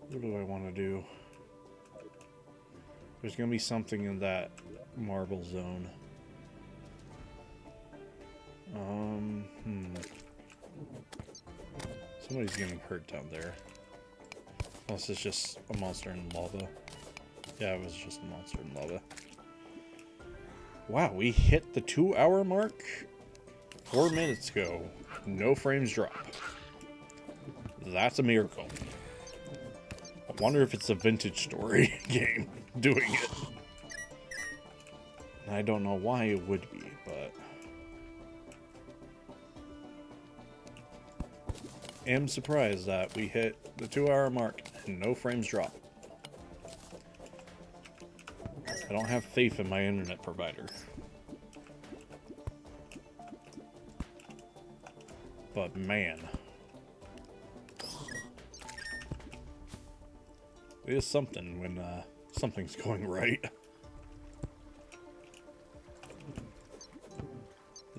What do I want to do? There's gonna be something in that marble zone. Somebody's getting hurt down there. Unless it's just a monster in lava. Yeah, it was just a monster in lava. Wow, we hit the 2-hour mark 4 minutes ago. No frames drop. That's a miracle. I wonder if it's a Vintage Story game doing it. I don't know why it would be, but am surprised that we hit the 2-hour mark and no frames drop. I don't have faith in my internet provider. But man, it is something when something's going right.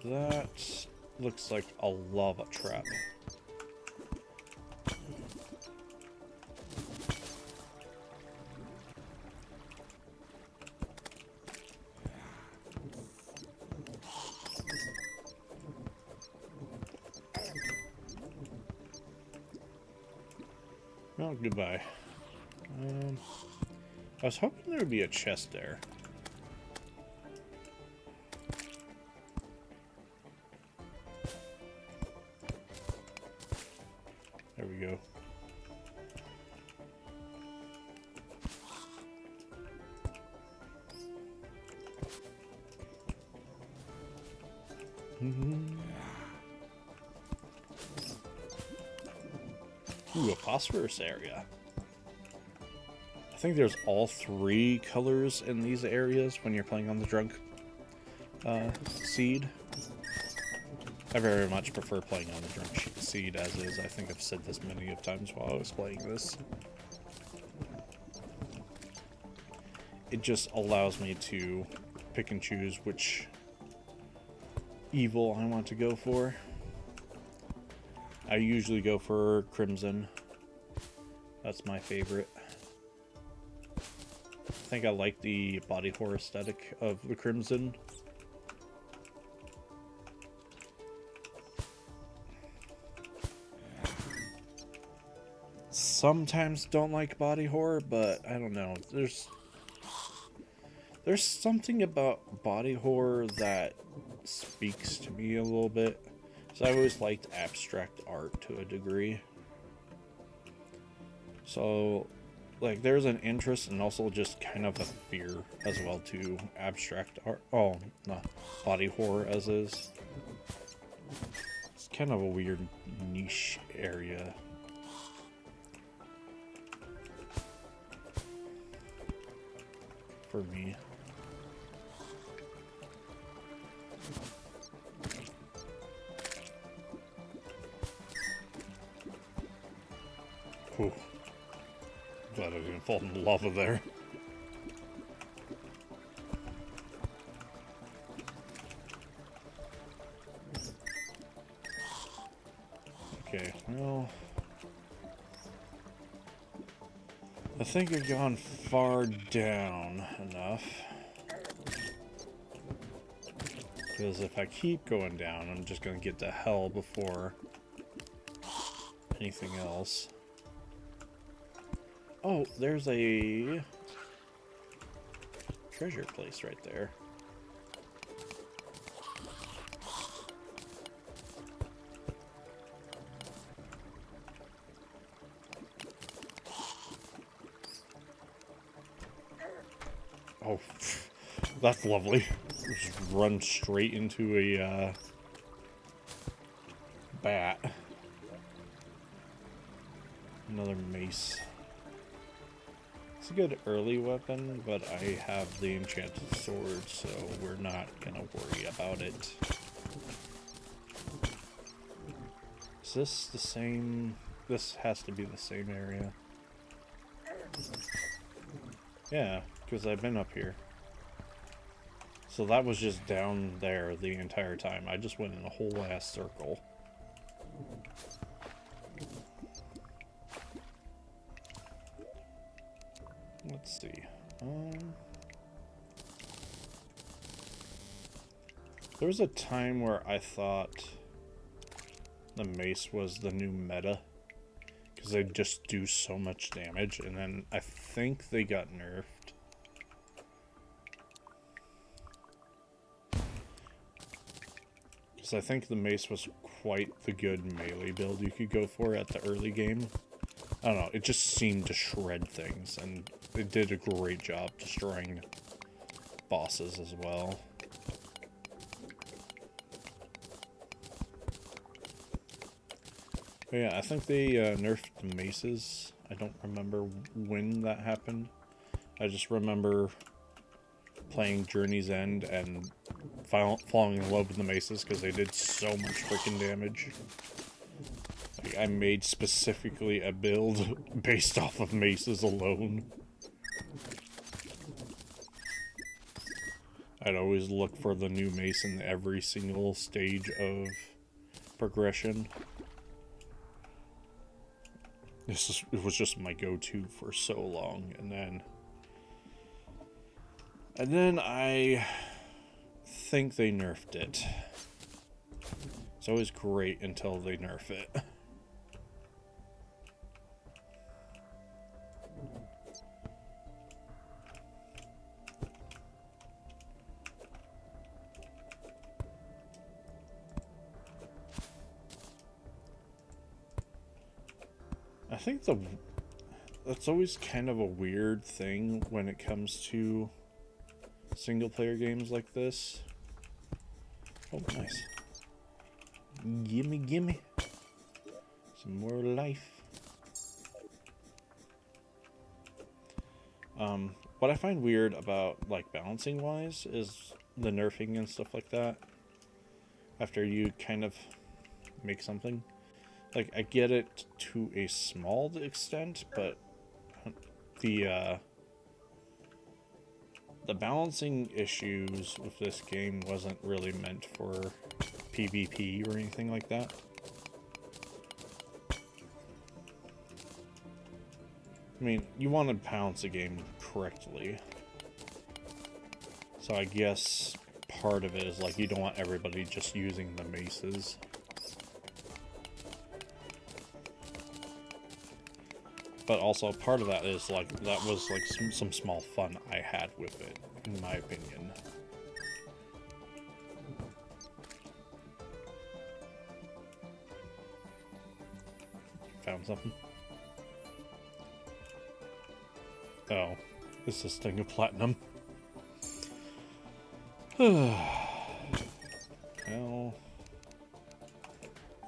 That looks like a lava trap. Well, goodbye. I was hoping there would be a chest there. There we go. Ooh, a phosphorus area. I think there's all 3 colors in these areas when you're playing on the drunk seed. I very much prefer playing on the drunk seed as is. I think I've said this many of times while I was playing this. It just allows me to pick and choose which evil I want to go for. I usually go for Crimson. That's my favorite. I think I like the body horror aesthetic of the Crimson. Sometimes don't like body horror, but I don't know. There's something about body horror that speaks to me a little bit. So I always liked abstract art to a degree. So, like, there's an interest and also just kind of a fear as well to abstract art. Oh, no, body horror as is. It's kind of a weird niche area. For me. Ooh. Glad I didn't fall in the lava there. Okay, well... I think I've gone far down enough. Because if I keep going down, I'm just going to get to hell before anything else. Oh, there's a treasure place right there. Oh, that's lovely. Just run straight into a bat. Another mace. It's a good early weapon, but I have the enchanted sword, so we're not gonna worry about it. Is this the same? This has to be the same area. Yeah, because I've been up here. So that was just down there the entire time. I just went in a whole ass circle. Let's see. There was a time where I thought the mace was the new meta, because they just do so much damage, and then I think they got nerfed. Because I think the mace was quite the good melee build you could go for at the early game. I don't know, it just seemed to shred things, and it did a great job destroying bosses as well. But yeah, I think they nerfed the maces. I don't remember when that happened. I just remember playing Journey's End and falling in love with the maces because they did so much freaking damage. Like, I made specifically a build based off of maces alone. I'd always look for the new mace in every single stage of progression. It was just my go-to for so long, and then I think they nerfed it. It's always great until they nerf it. think that's always kind of a weird thing when it comes to single player games like this. Oh, nice. Gimme, gimme. Some more life. What I find weird about, like, balancing wise is the nerfing and stuff like that. After you kind of make something. Like, I get it to a small extent, but the balancing issues with this game wasn't really meant for PvP or anything like that. I mean, you want to balance a game correctly. So I guess part of it is, like, you don't want everybody just using the maces. But also part of that is, like, that was, like, some small fun I had with it, in my opinion. Found something? Oh, it's this thing of platinum. Well,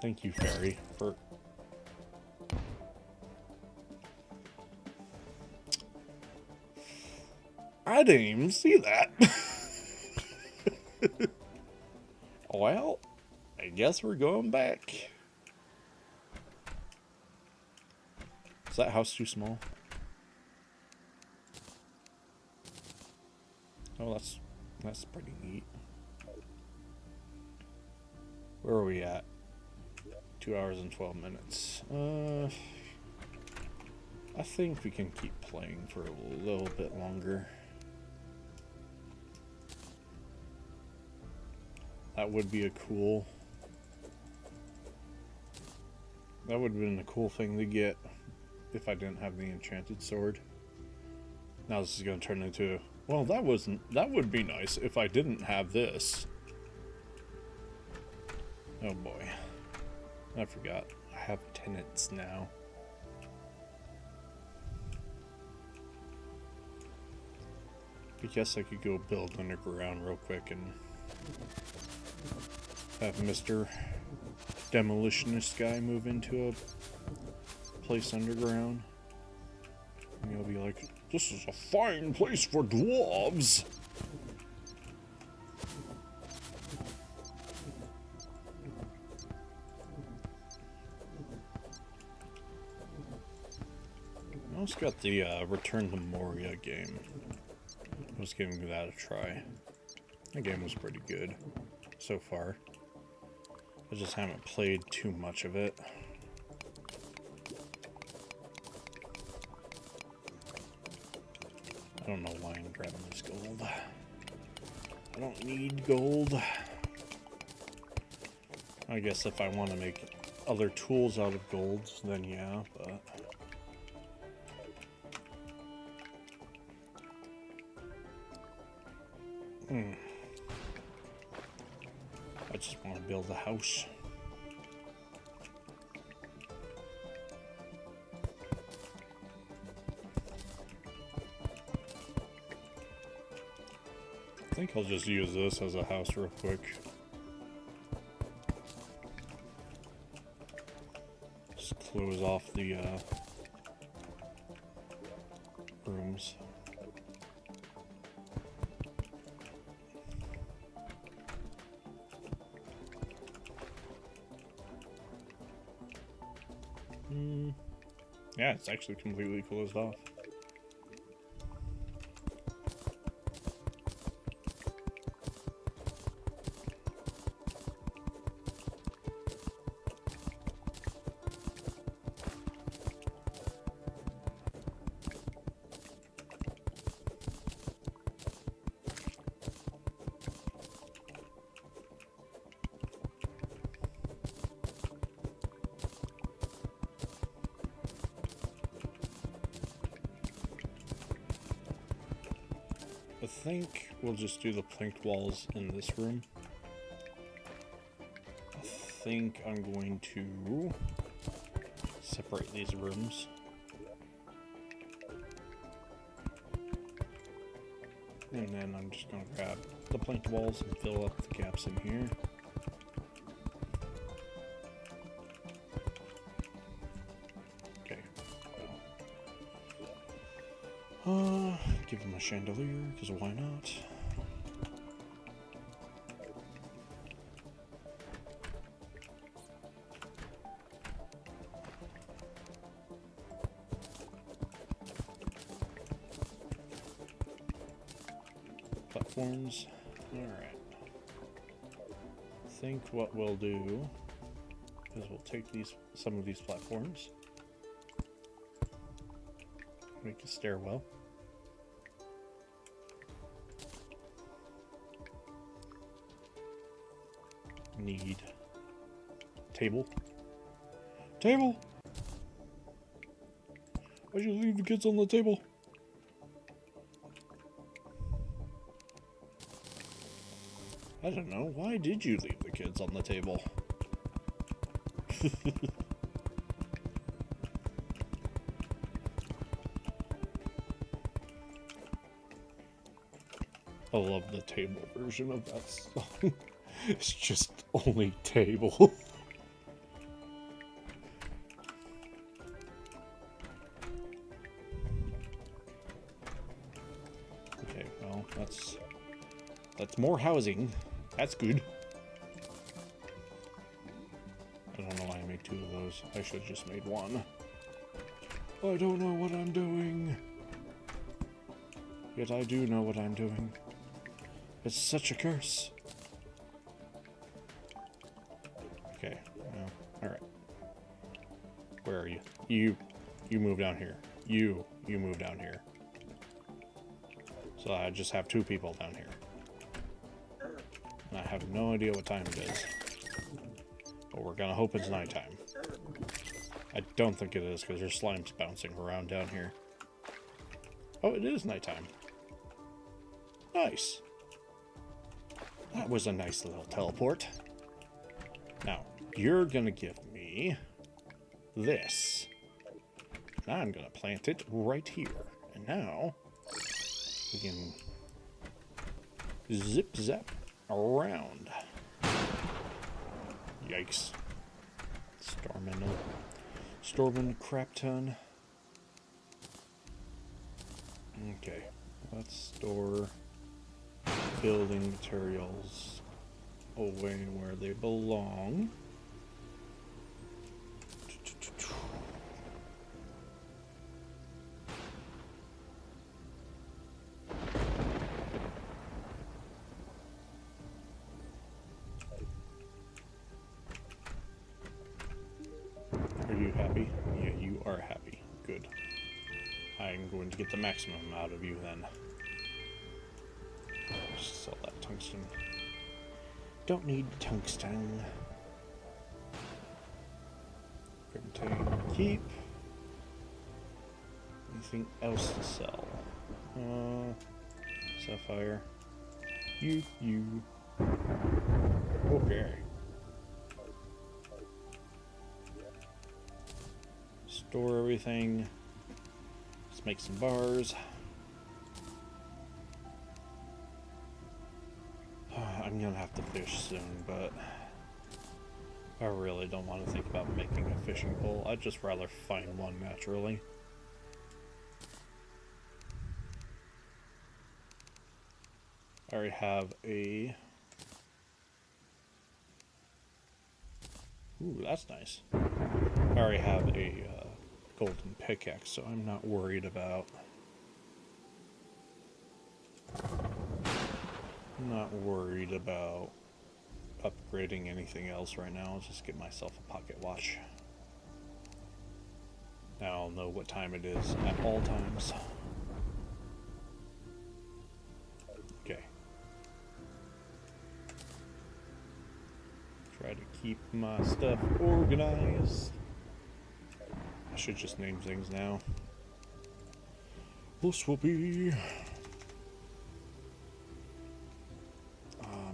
thank you, fairy, for... I didn't even see that. Well, I guess we're going back. Is that house too small? Oh, that's pretty neat. Where are we at? 2 hours and 12 minutes. I think we can keep playing for a little bit longer. That would be a cool... That would have been a cool thing to get if I didn't have the enchanted sword. Now this is going to turn into... Well, that would be nice if I didn't have this. Oh boy. I forgot. I have tenants now. I guess I could go build underground real quick and have Mr. Demolitionist guy move into a place underground. And he'll be like, this is a fine place for dwarves. I also got the Return to Moria game. I was giving that a try. That game was pretty good so far. I just haven't played too much of it. I don't know why I'm grabbing this gold. I don't need gold. I guess if I want to make other tools out of gold, then yeah, but... I just want to build a house. I think I'll just use this as a house real quick. Just close off the rooms. Yeah, it's actually completely closed off. I think we'll just do the planked walls in this room. I think I'm going to Separate these rooms. And then I'm just going to grab the planked walls and fill up the gaps in here. Okay. Give him a chandelier, because why not? Platforms. Alright. I think what we'll do is we'll take some of these platforms, make a stairwell. Need table. Table! Why'd you leave the kids on the table? I don't know. Why did you leave the kids on the table? I love the table version of that song. It's just only table. Okay, well, that's more housing. That's good. I don't know why I made 2 of those. I should have just made 1. I don't know what I'm doing. Yet I do know what I'm doing. It's such a curse. Okay, well, alright. Where are you? You move down here. You move down here. So I just have 2 people down here. And I have no idea what time it is. But we're gonna hope it's nighttime. I don't think it is, because there's slimes bouncing around down here. Oh, it is nighttime. Nice. That was a nice little teleport. Now, you're gonna give me this. Now I'm gonna plant it right here. And now we can zip zap around. Yikes. Storming a crap ton. Okay, let's store building materials away where they belong. Are you happy? Yeah, you are happy. Good. I'm going to get the maximum out of you then. Just sell that tungsten. Don't need tungsten. Keep. Anything else to sell? Sapphire. You. Okay. Store everything. Let's make some bars. I'm gonna have to fish soon, but I really don't want to think about making a fishing pole. I'd just rather find one naturally. I already have a... Ooh, that's nice. I already have a golden pickaxe, so I'm not worried about... upgrading anything else right now. I'll just get myself a pocket watch. Now I'll know what time it is at all times. Okay. Try to keep my stuff organized. I should just name things now. This will be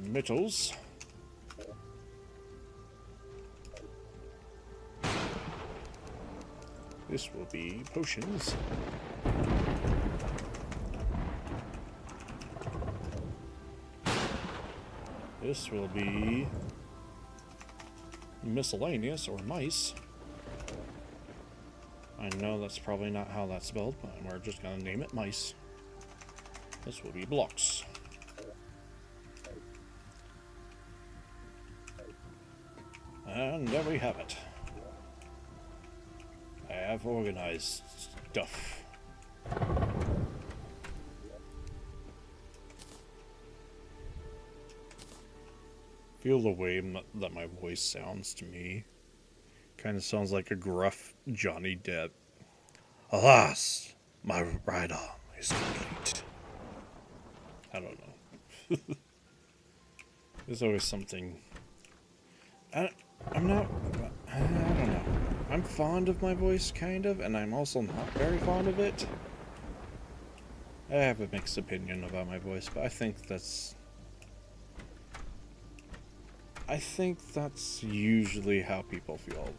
metals. This will be potions. This will be miscellaneous or mice. I know that's probably not how that's spelled, but we're just gonna name it mice. This will be blocks. And there we have it. I have organized stuff. Feel the way that my voice sounds to me. Kind of sounds like a gruff Johnny Depp. Alas, my right arm is complete. I don't know. There's always something. I don't know. I'm fond of my voice, kind of, and I'm also not very fond of it. I have a mixed opinion about my voice, but I think that's usually how people feel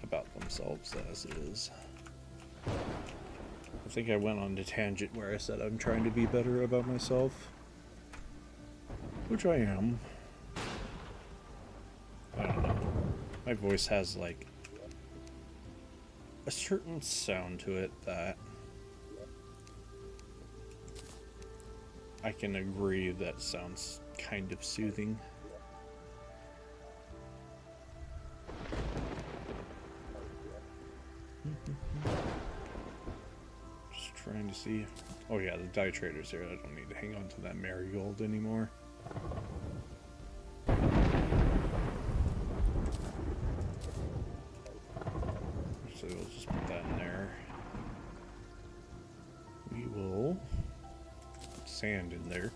about themselves as is. I think I went on a tangent where I said I'm trying to be better about myself, which I am. I don't know. My voice has like a certain sound to it that I can agree that sounds kind of soothing. Just trying to see. Oh yeah, the die trader's here. I don't need to hang on to that marigold anymore. So we'll just put that in there. We will put sand in there.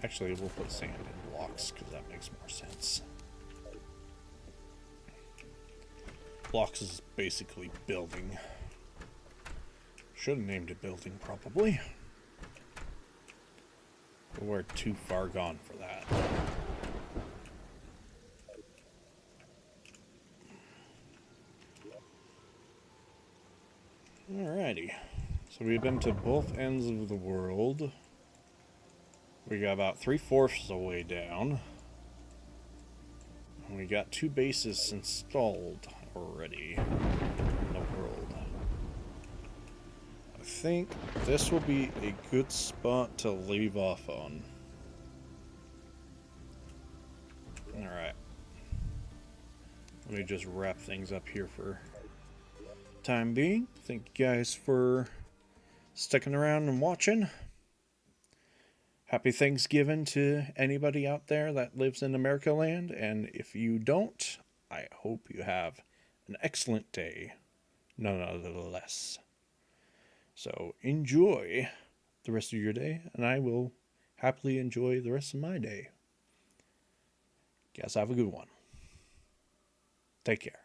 Actually, we'll put sand in blocks because that makes more sense. Blocks is basically building. Should have named it building, probably. But we're too far gone for that. Alrighty. So we've been to both ends of the world. We got about 3/4 of the way down. And we got 2 bases installed already in the world. I think this will be a good spot to leave off on. Alright. Let me just wrap things up here for time being. Thank you guys for sticking around and watching. Happy Thanksgiving to anybody out there that lives in America land, and if you don't, I hope you have an excellent day, nonetheless. So enjoy the rest of your day, and I will happily enjoy the rest of my day. Guys, have a good one. Take care.